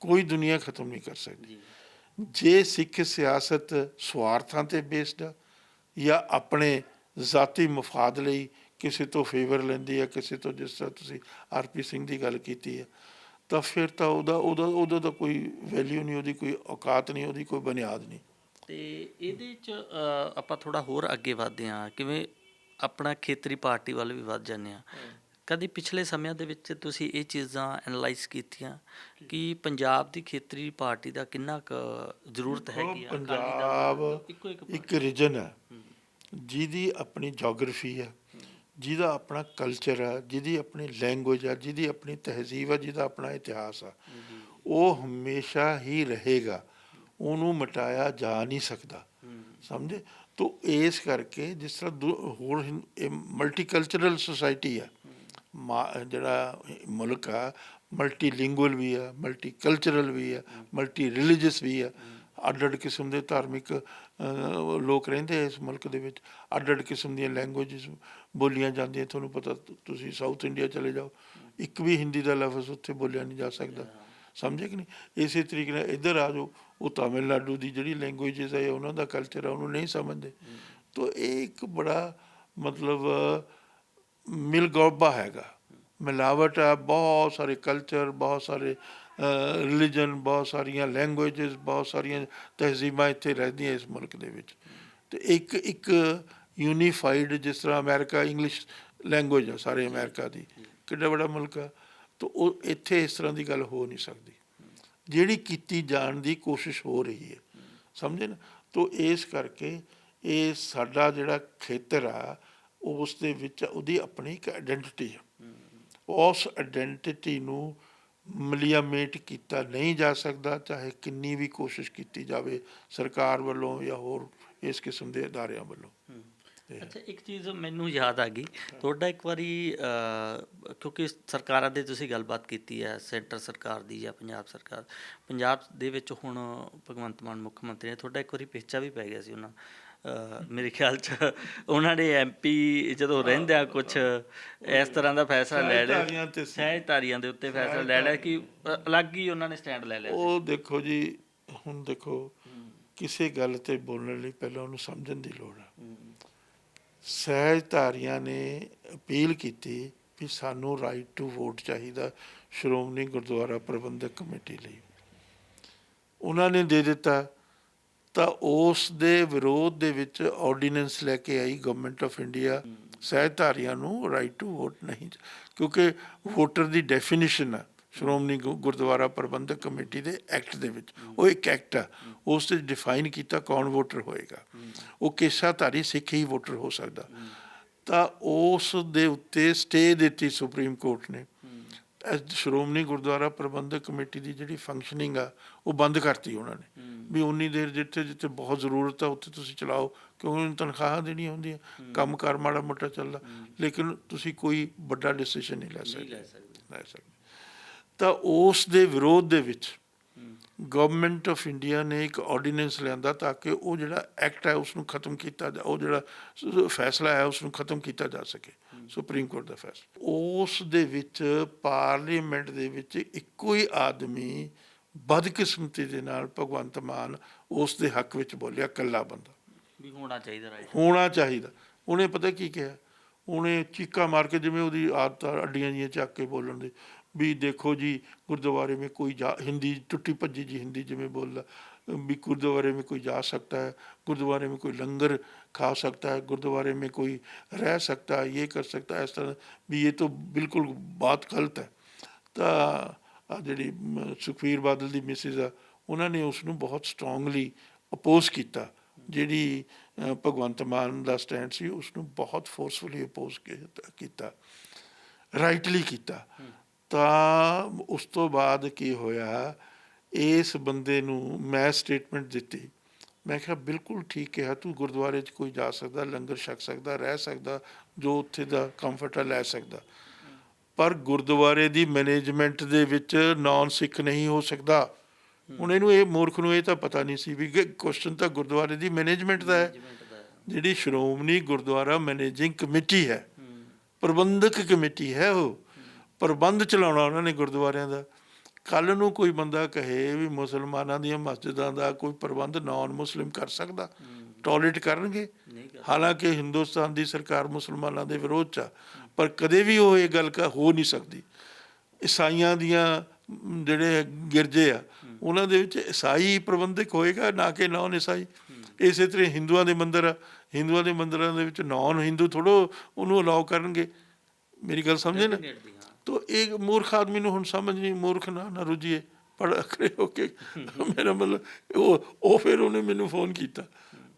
ਕੋਈ ਦੁਨੀਆ ਖਤਮ ਨਹੀਂ ਕਰ ਸਕਦੀ। ਜੇ ਸਿੱਖ ਸਿਆਸਤ ਸਵਾਰਥਾਂ ਤੇ ਬੇਸਡ ਆ ਜਾਂ ਆਪਣੇ ਜ਼ਾਤੀ ਮਫਾਦ ਲਈ ਕਿਸੇ ਤੋਂ ਫੇਵਰ ਲੈਂਦੀ ਆ, ਕਿਸੇ ਤੋਂ, ਜਿਸ ਤਰ੍ਹਾਂ ਤੁਸੀਂ ਆਰਪੀ ਸਿੰਘ ਦੀ ਗੱਲ ਕੀਤੀ ਆ, ਤਾਂ ਫਿਰ ਤਾਂ ਉਹਦਾ ਤਾਂ ਕੋਈ ਵੈਲਿਊ ਨਹੀਂ, ਉਹਦੀ ਕੋਈ ਔਕਾਤ ਨਹੀਂ, ਉਹਦੀ ਕੋਈ ਬੁਨਿਆਦ ਨਹੀਂ। ਤੇ ਇਹਦੇ 'ਚ ਆਪਾਂ ਥੋੜ੍ਹਾ ਹੋਰ ਅੱਗੇ ਵੱਧਦੇ ਹਾਂ, ਕਿਵੇਂ ਆਪਣਾ ਖੇਤਰੀ ਪਾਰਟੀ ਵੱਲ ਵੀ ਵੱਧ ਜਾਂਦੇ ਹਾਂ। ਕਦੇ ਪਿਛਲੇ ਸਮਿਆਂ ਦੇ ਵਿੱਚ ਤੁਸੀਂ ਇਹ ਚੀਜ਼ਾਂ ਐਨਾਲਾਈਜ਼ ਕੀਤੀਆਂ ਕਿ ਪੰਜਾਬ ਦੀ ਖੇਤਰੀ ਪਾਰਟੀ ਦਾ ਕਿੰਨਾ ਕੁ ਜ਼ਰੂਰਤ ਹੈਗੀ ਆ? ਪੰਜਾਬ ਇੱਕ ਰੀਜਨ ਹੈ ਜਿਹਦੀ ਆਪਣੀ ਜੋਗ੍ਰਾਫੀ ਆ, ਜਿਹਦਾ ਆਪਣਾ ਕਲਚਰ ਆ, ਜਿਹਦੀ ਆਪਣੀ ਲੈਂਗੁਏਜ ਆ, ਜਿਹਦੀ ਆਪਣੀ ਤਹਿਜ਼ੀਬ ਆ, ਜਿਹਦਾ ਆਪਣਾ ਇਤਿਹਾਸ ਆ, ਉਹ ਹਮੇਸ਼ਾ ਹੀ ਰਹੇਗਾ, ਉਹਨੂੰ ਮਿਟਾਇਆ ਜਾ ਨਹੀਂ ਸਕਦਾ। ਸਮਝੇ? ਤੋ ਇਸ ਕਰਕੇ ਜਿਸ ਤਰ੍ਹਾਂ ਹੋਰ ਇਹ ਮਲਟੀਕਲਚਰਲ ਸੁਸਾਇਟੀ ਆ, ਜਿਹੜਾ ਮੁਲਕ ਆ ਮਲਟੀ ਲਿੰਗੁਅਲ ਵੀ ਆ, ਮਲਟੀ ਕਲਚਰਲ ਵੀ ਆ, ਮਲਟੀ ਰਿਲੀਜੀਅਸ ਵੀ ਆ। ਅੱਡ ਅੱਡ ਕਿਸਮ ਦੇ ਧਾਰਮਿਕ ਲੋਕ ਰਹਿੰਦੇ ਇਸ ਮੁਲਕ ਦੇ ਵਿੱਚ, ਅੱਡ ਅੱਡ ਕਿਸਮ ਦੀਆਂ ਲੈਂਗੁਏਜਿਸ ਬੋਲੀਆਂ ਜਾਂਦੀਆਂ। ਤੁਹਾਨੂੰ ਪਤਾ, ਤੁਸੀਂ ਸਾਊਥ ਇੰਡੀਆ ਚਲੇ ਜਾਓ, ਇੱਕ ਵੀ ਹਿੰਦੀ ਦਾ ਲਫ਼ਜ਼ ਉੱਥੇ ਬੋਲਿਆ ਨਹੀਂ ਜਾ ਸਕਦਾ। ਸਮਝੇ ਕਿ ਨਹੀਂ? ਇਸੇ ਤਰੀਕੇ ਨਾਲ ਇੱਧਰ ਆ ਜਾਓ, ਉਹ ਤਾਮਿਲਨਾਡੂ ਦੀ ਜਿਹੜੀ ਲੈਂਗੁਏਜਿਸ ਹੈ, ਉਹਨਾਂ ਦਾ ਕਲਚਰ ਆ, ਉਹਨੂੰ ਨਹੀਂ ਸਮਝਦੇ। ਤਾਂ ਇਹ ਇੱਕ ਬੜਾ ਮਤਲਬ ਮਿਲਗੋਬਾ ਹੈਗਾ, ਮਿਲਾਵਟ ਆ। ਬਹੁਤ ਸਾਰੇ ਕਲਚਰ, ਬਹੁਤ ਸਾਰੇ ਰਿਲੀਜਨ, ਬਹੁਤ ਸਾਰੀਆਂ ਲੈਂਗੁਏਜਿਸ, ਬਹੁਤ ਸਾਰੀਆਂ ਤਹਿਜ਼ੀਬਾਂ ਇੱਥੇ ਰਹਿੰਦੀਆਂ ਇਸ ਮੁਲਕ ਦੇ ਵਿੱਚ। ਅਤੇ ਇੱਕ ਯੂਨੀਫਾਈਡ, ਜਿਸ ਤਰ੍ਹਾਂ ਅਮਰੀਕਾ ਇੰਗਲਿਸ਼ ਲੈਂਗੁਏਜ ਆ ਸਾਰੇ ਅਮਰੀਕਾ ਦੀ, ਕਿੱਡਾ ਵੱਡਾ ਮੁਲਕ ਆ। ਤਾਂ ਉਹ ਇੱਥੇ ਇਸ ਤਰ੍ਹਾਂ ਦੀ ਗੱਲ ਹੋ ਨਹੀਂ ਸਕਦੀ, ਜਿਹੜੀ ਕੀਤੀ ਜਾਣ ਦੀ ਕੋਸ਼ਿਸ਼ ਹੋ ਰਹੀ ਹੈ। ਸਮਝੇ ਨਾ? ਤਾਂ ਇਸ ਕਰਕੇ ਇਹ ਸਾਡਾ ਜਿਹੜਾ ਖੇਤਰ ਆ, ਉਸ ਦੇ ਵਿੱਚ ਉਹਦੀ ਆਪਣੀ ਇੱਕ ਆਈਡੈਂਟੀਟੀ ਆ। ਉਸ ਆਈਡੈਂਟੀਟੀ ਨੂੰ ਮਲੀਆਮੇਟ ਕੀਤਾ ਨਹੀਂ ਜਾ ਸਕਦਾ, ਚਾਹੇ ਕਿੰਨੀ ਵੀ ਕੋਸ਼ਿਸ਼ ਕੀਤੀ ਜਾਵੇ ਸਰਕਾਰ ਵੱਲੋਂ ਜਾਂ ਹੋਰ ਇਸ ਕਿਸਮ ਦੇ ਅਦਾਰਿਆਂ ਵੱਲੋਂ। ਅੱਛਾ, ਇੱਕ ਚੀਜ਼ ਮੈਨੂੰ ਯਾਦ ਆ ਗਈ ਤੁਹਾਡਾ, ਇੱਕ ਵਾਰੀ ਕਿਉਂਕਿ ਸਰਕਾਰਾਂ ਦੇ ਤੁਸੀਂ ਗੱਲਬਾਤ ਕੀਤੀ ਹੈ, ਸੈਂਟਰ ਸਰਕਾਰ ਦੀ ਜਾਂ ਪੰਜਾਬ ਸਰਕਾਰ। ਪੰਜਾਬ ਦੇ ਵਿੱਚ ਹੁਣ ਭਗਵੰਤ ਮਾਨ ਮੁੱਖ ਮੰਤਰੀ ਨੇ, ਤੁਹਾਡਾ ਇੱਕ ਵਾਰੀ ਪੇਚਾ ਵੀ ਪੈ ਗਿਆ ਸੀ ਉਹਨਾਂ, ਮੇਰੇ ਖਿਆਲ 'ਚ ਉਹਨਾਂ ਨੇ MP ਜਦੋਂ ਰਹਿੰਦਿਆਂ ਕੁਛ ਇਸ ਤਰ੍ਹਾਂ ਦਾ ਫੈਸਲਾ ਲੈ ਲਿਆ, ਸਹਿਜਧਾਰੀਆਂ ਦੇ ਉੱਤੇ ਫੈਸਲਾ ਲੈ ਲਿਆ ਕਿ ਅਲੱਗ ਹੀ ਉਹਨਾਂ ਨੇ ਸਟੈਂਡ ਲੈ ਲਿਆ। ਉਹ ਦੇਖੋ ਜੀ, ਹੁਣ ਦੇਖੋ, ਕਿਸੇ ਗੱਲ 'ਤੇ ਬੋਲਣ ਲਈ ਪਹਿਲਾਂ ਉਹਨੂੰ ਸਮਝਣ ਦੀ ਲੋੜ ਆ। ਸਹਿਜਧਾਰੀਆਂ ਨੇ ਅਪੀਲ ਕੀਤੀ ਵੀ ਸਾਨੂੰ ਰਾਈਟ ਟੂ ਵੋਟ ਚਾਹੀਦਾ ਸ਼੍ਰੋਮਣੀ ਗੁਰਦੁਆਰਾ ਪ੍ਰਬੰਧਕ ਕਮੇਟੀ ਲਈ, ਉਹਨਾਂ ਨੇ ਦੇ ਦਿੱਤਾ। ਤਾਂ ਉਸ ਦੇ ਵਿਰੋਧ ਦੇ ਵਿੱਚ ਆਰਡੀਨੈਂਸ ਲੈ ਕੇ ਆਈ ਗਵਰਨਮੈਂਟ ਆਫ ਇੰਡੀਆ, ਸਹਿਜਧਾਰੀਆਂ ਨੂੰ ਰਾਈਟ ਟੂ ਵੋਟ ਨਹੀਂ, ਕਿਉਂਕਿ ਵੋਟਰ ਦੀ ਡੈਫੀਨੇਸ਼ਨ ਆ ਸ਼੍ਰੋਮਣੀ ਗੁਰਦੁਆਰਾ ਪ੍ਰਬੰਧਕ ਕਮੇਟੀ ਦੇ ਐਕਟ ਦੇ ਵਿੱਚ। ਉਹ ਇੱਕ ਐਕਟ ਆ, ਉਸ 'ਤੇ ਡਿਫਾਈਨ ਕੀਤਾ ਕੌਣ ਵੋਟਰ ਹੋਏਗਾ। ਉਹ ਕੇਸਾਧਾਰੀ ਸਿੱਖ ਹੀ ਵੋਟਰ ਹੋ ਸਕਦਾ। ਤਾਂ ਉਸ ਦੇ ਉੱਤੇ ਸਟੇ ਦਿੱਤੀ ਸੁਪਰੀਮ ਕੋਰਟ ਨੇ। ਸ਼੍ਰੋਮਣੀ ਗੁਰਦੁਆਰਾ ਪ੍ਰਬੰਧਕ ਕਮੇਟੀ ਦੀ ਜਿਹੜੀ ਫੰਕਸ਼ਨਿੰਗ ਆ, ਉਹ ਬੰਦ ਕਰਤੀ ਉਹਨਾਂ ਨੇ ਵੀ ਉਨੀ ਦੇਰ ਜਿੱਥੇ ਜਿੱਥੇ ਬਹੁਤ ਜ਼ਰੂਰਤ ਆ ਉੱਥੇ ਤੁਸੀਂ ਚਲਾਓ, ਕਿਉਂਕਿ ਉਹਨੂੰ ਤਨਖਾਹਾਂ ਦੇਣੀਆਂ ਹੁੰਦੀਆਂ, ਕੰਮ ਕਾਰ ਮਾੜਾ ਮੋਟਾ ਚੱਲਦਾ, ਲੇਕਿਨ ਤੁਸੀਂ ਕੋਈ ਵੱਡਾ ਡਿਸੀਜ਼ਨ ਨਹੀਂ ਲੈ ਸਕਦੇ। ਤਾਂ ਉਸ ਦੇ ਵਿਰੋਧ ਦੇ ਵਿੱਚ ਗਵਰਨਮੈਂਟ ਆਫ ਇੰਡੀਆ ਨੇ ਇੱਕ ਆਰਡੀਨੈਂਸ ਲਿਆਂਦਾ ਤਾਂ ਕਿ ਉਹ ਜਿਹੜਾ ਐਕਟ ਹੈ ਉਸਨੂੰ ਖਤਮ ਕੀਤਾ ਉਹ ਜਿਹੜਾ ਫੈਸਲਾ ਹੈ ਉਸਨੂੰ ਖਤਮ ਕੀਤਾ ਜਾ ਸਕੇ, ਸੁਪਰੀਮ ਕੋਰਟ ਦਾ ਫੈਸਲਾ। ਉਸ ਦੇ ਵਿੱਚ ਪਾਰਲੀਮੈਂਟ ਦੇ ਵਿੱਚ ਇੱਕੋ ਹੀ ਆਦਮੀ ਬਦਕਿਸਮਤੀ ਦੇ ਨਾਲ ਭਗਵੰਤ ਮਾਨ ਉਸ ਦੇ ਹੱਕ ਵਿੱਚ ਬੋਲਿਆ, ਇਕੱਲਾ ਬੰਦਾ। ਵੀ ਹੋਣਾ ਚਾਹੀਦਾ, ਹੋਣਾ ਚਾਹੀਦਾ। ਉਹਨੇ ਪਤਾ ਕੀ ਕਿਹਾ, ਉਹਨੇ ਚੀਕਾਂ ਮਾਰ ਕੇ, ਜਿਵੇਂ ਉਹਦੀ ਆਦਤ ਆ ਅੱਡੀਆਂ ਜੀਆਂ ਚੱਕ ਕੇ ਬੋਲਣ ਦੇ, ਵੀ ਦੇਖੋ ਜੀ गुरुद्वारे में कोई जा, हिंदी टुट्टी भज्जी जी हिंदी जिमें बोलता, भी गुरुद्वारे में कोई जा सकता है, गुरुद्वारे में कोई लंगर खा सकता है, गुरुद्वारे में कोई रह सकता है, ये कर सकता है, इस तरह भी ये तो बिल्कुल बात गलत है। तो ਜਿਹੜੀ ਸੁਖਬੀਰ ਬਾਦਲ ਦੀ ਮਿਸਿਸ ਆ, ਉਹਨਾਂ ਨੇ ਉਸ ਨੂੰ ਬਹੁਤ ਸਟਰੋਂਗਲੀ ਅਪੋਜ਼ ਕੀਤਾ। ਜਿਹੜੀ ਭਗਵੰਤ ਮਾਨ ਦਾ ਸਟੈਂਡ ਸੀ, ਉਸ ਨੂੰ ਬਹੁਤ ਫੋਰਸਫੁਲੀ ਅਪੋਜ਼ ਕੀਤਾ, ਰਾਈਟਲੀ ਕੀਤਾ। ਤਾਂ ਉਸ ਤੋਂ ਬਾਅਦ ਕੀ ਹੋਇਆ, ਇਸ ਬੰਦੇ ਨੂੰ ਮੈਂ ਸਟੇਟਮੈਂਟ ਦਿੱਤੀ, ਮੈਂ ਕਿਹਾ ਬਿਲਕੁਲ ਠੀਕ ਕਿਹਾ ਤੂੰ, ਗੁਰਦੁਆਰੇ 'ਚ ਕੋਈ ਜਾ ਸਕਦਾ, ਲੰਗਰ ਛਕ ਸਕਦਾ, ਰਹਿ ਸਕਦਾ, ਜੋ ਉੱਥੇ ਦਾ ਕੰਫਰਟ ਆ ਲੈ ਸਕਦਾ, ਪਰ ਗੁਰਦੁਆਰੇ ਦੀ ਮੈਨੇਜਮੈਂਟ ਦੇ ਵਿੱਚ ਨੌਨ ਸਿੱਖ ਨਹੀਂ ਹੋ ਸਕਦਾ। ਹੁਣ ਇਹਨੂੰ, ਇਹ ਮੂਰਖ ਨੂੰ ਇਹ ਤਾਂ ਪਤਾ ਨਹੀਂ ਸੀ ਵੀ ਕੁਐਸਚਨ ਤਾਂ ਗੁਰਦੁਆਰੇ ਦੀ ਮੈਨੇਜਮੈਂਟ ਦਾ ਹੈ। ਜਿਹੜੀ ਸ਼੍ਰੋਮਣੀ ਗੁਰਦੁਆਰਾ ਮੈਨੇਜਿੰਗ ਕਮੇਟੀ ਹੈ, ਪ੍ਰਬੰਧਕ ਕਮੇਟੀ ਹੈ, ਉਹ ਪ੍ਰਬੰਧ ਚਲਾਉਣਾ ਉਹਨਾਂ ਨੇ ਗੁਰਦੁਆਰਿਆਂ ਦਾ। ਕੱਲ੍ਹ ਨੂੰ ਕੋਈ ਬੰਦਾ ਕਹੇ ਵੀ ਮੁਸਲਮਾਨਾਂ ਦੀਆਂ ਮਸਜਿਦਾਂ ਦਾ ਕੋਈ ਪ੍ਰਬੰਧ ਨੌਨ ਮੁਸਲਿਮ ਕਰ ਸਕਦਾ, ਟੋਲਰੇਟ ਕਰਨਗੇ? ਹਾਲਾਂਕਿ ਹਿੰਦੁਸਤਾਨ ਦੀ ਸਰਕਾਰ ਮੁਸਲਮਾਨਾਂ ਦੇ ਵਿਰੋਧ 'ਚ ਆ, ਪਰ ਕਦੇ ਵੀ ਉਹ ਇਹ ਗੱਲ ਹੋ ਨਹੀਂ ਸਕਦੀ। ਈਸਾਈਆਂ ਦੀਆਂ ਜਿਹੜੇ ਗਿਰਜੇ ਆ, ਉਹਨਾਂ ਦੇ ਵਿੱਚ ਈਸਾਈ ਪ੍ਰਬੰਧਕ ਹੋਏਗਾ, ਨਾ ਕਿ ਨੌਨ ਈਸਾਈ। ਇਸੇ ਤਰ੍ਹਾਂ ਹਿੰਦੂਆਂ ਦੇ ਮੰਦਰ ਆ, ਹਿੰਦੂਆਂ ਦੇ ਮੰਦਰਾਂ ਦੇ ਵਿੱਚ ਨੌਨ ਹਿੰਦੂ ਥੋੜ੍ਹਾ ਉਹਨੂੰ ਅਲਾਓ ਕਰਨਗੇ। ਮੇਰੀ ਗੱਲ ਸਮਝੇ ਨਾ? ਤਾਂ ਇਹ ਮੂਰਖ ਆਦਮੀ ਨੂੰ ਹੁਣ ਸਮਝ ਨਹੀਂ, ਮੂਰਖ ਨਾ ਰੁੱਝੀਏ, ਪੜ੍ਹ ਅਖਰੇ ਹੋ ਕੇ। ਮੇਰਾ ਮਤਲਬ ਉਹ ਫਿਰ ਉਹਨੇ ਮੈਨੂੰ ਫੋਨ ਕੀਤਾ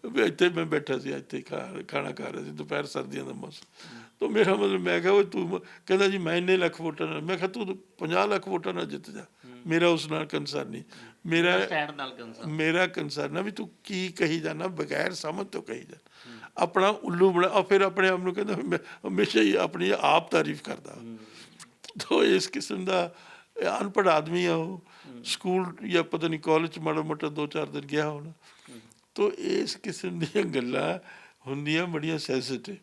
ਵੀ ਇੱਥੇ ਮੈਂ ਬੈਠਾ ਸੀ, ਇੱਥੇ ਖਾਣਾ ਖਾ ਰਿਹਾ ਸੀ, ਦੁਪਹਿਰ ਸਰਦੀਆਂ ਦਾ ਮੌਸਮ। ਤਾਂ ਮੇਰਾ ਮਤਲਬ, ਮੈਂ ਕਿਹਾ ਉਹ ਤੂੰ, ਕਹਿੰਦਾ ਜੀ ਮੈਂ ਇੰਨੇ ਲੱਖ ਵੋਟਾਂ ਨਾਲ। ਮੈਂ ਕਿਹਾ ਤੂੰ 50 ਲੱਖ ਵੋਟਾਂ ਨਾਲ ਜਿੱਤ ਜਾ, ਮੇਰਾ ਉਸ ਨਾਲ ਕੰਸਰਨ ਨਹੀਂ। ਮੇਰਾ ਕੰਸਰਨ ਆ ਵੀ ਤੂੰ ਕੀ ਕਹੀ ਜਾਣਾ, ਬਗੈਰ ਸਮਝ ਤੋਂ ਕਹੀ ਜਾ, ਆਪਣਾ ਉੱਲੂ ਬਣਾ। ਫਿਰ ਆਪਣੇ ਆਪ ਨੂੰ ਕਹਿੰਦਾ ਮੈਂ ਹਮੇਸ਼ਾ ਹੀ ਆਪਣੀ ਆਪ ਤਾਰੀਫ ਕਰਦਾ। ਤਾਂ ਇਸ ਕਿਸਮ ਦਾ ਅਨਪੜ੍ਹ ਆਦਮੀ ਆ ਉਹ, ਸਕੂਲ ਜਾਂ ਪਤਾ ਨਹੀਂ ਕਾਲਜ 'ਚ ਮਾੜਾ ਮੋਟਾ 2-4 ਦਿਨ ਗਿਆ ਹੋਣਾ। ਤਾਂ ਇਸ ਕਿਸਮ ਦੀਆਂ ਗੱਲਾਂ ਹੁੰਦੀਆਂ ਬੜੀਆਂ ਸੈਂਸਿਟਿਵ।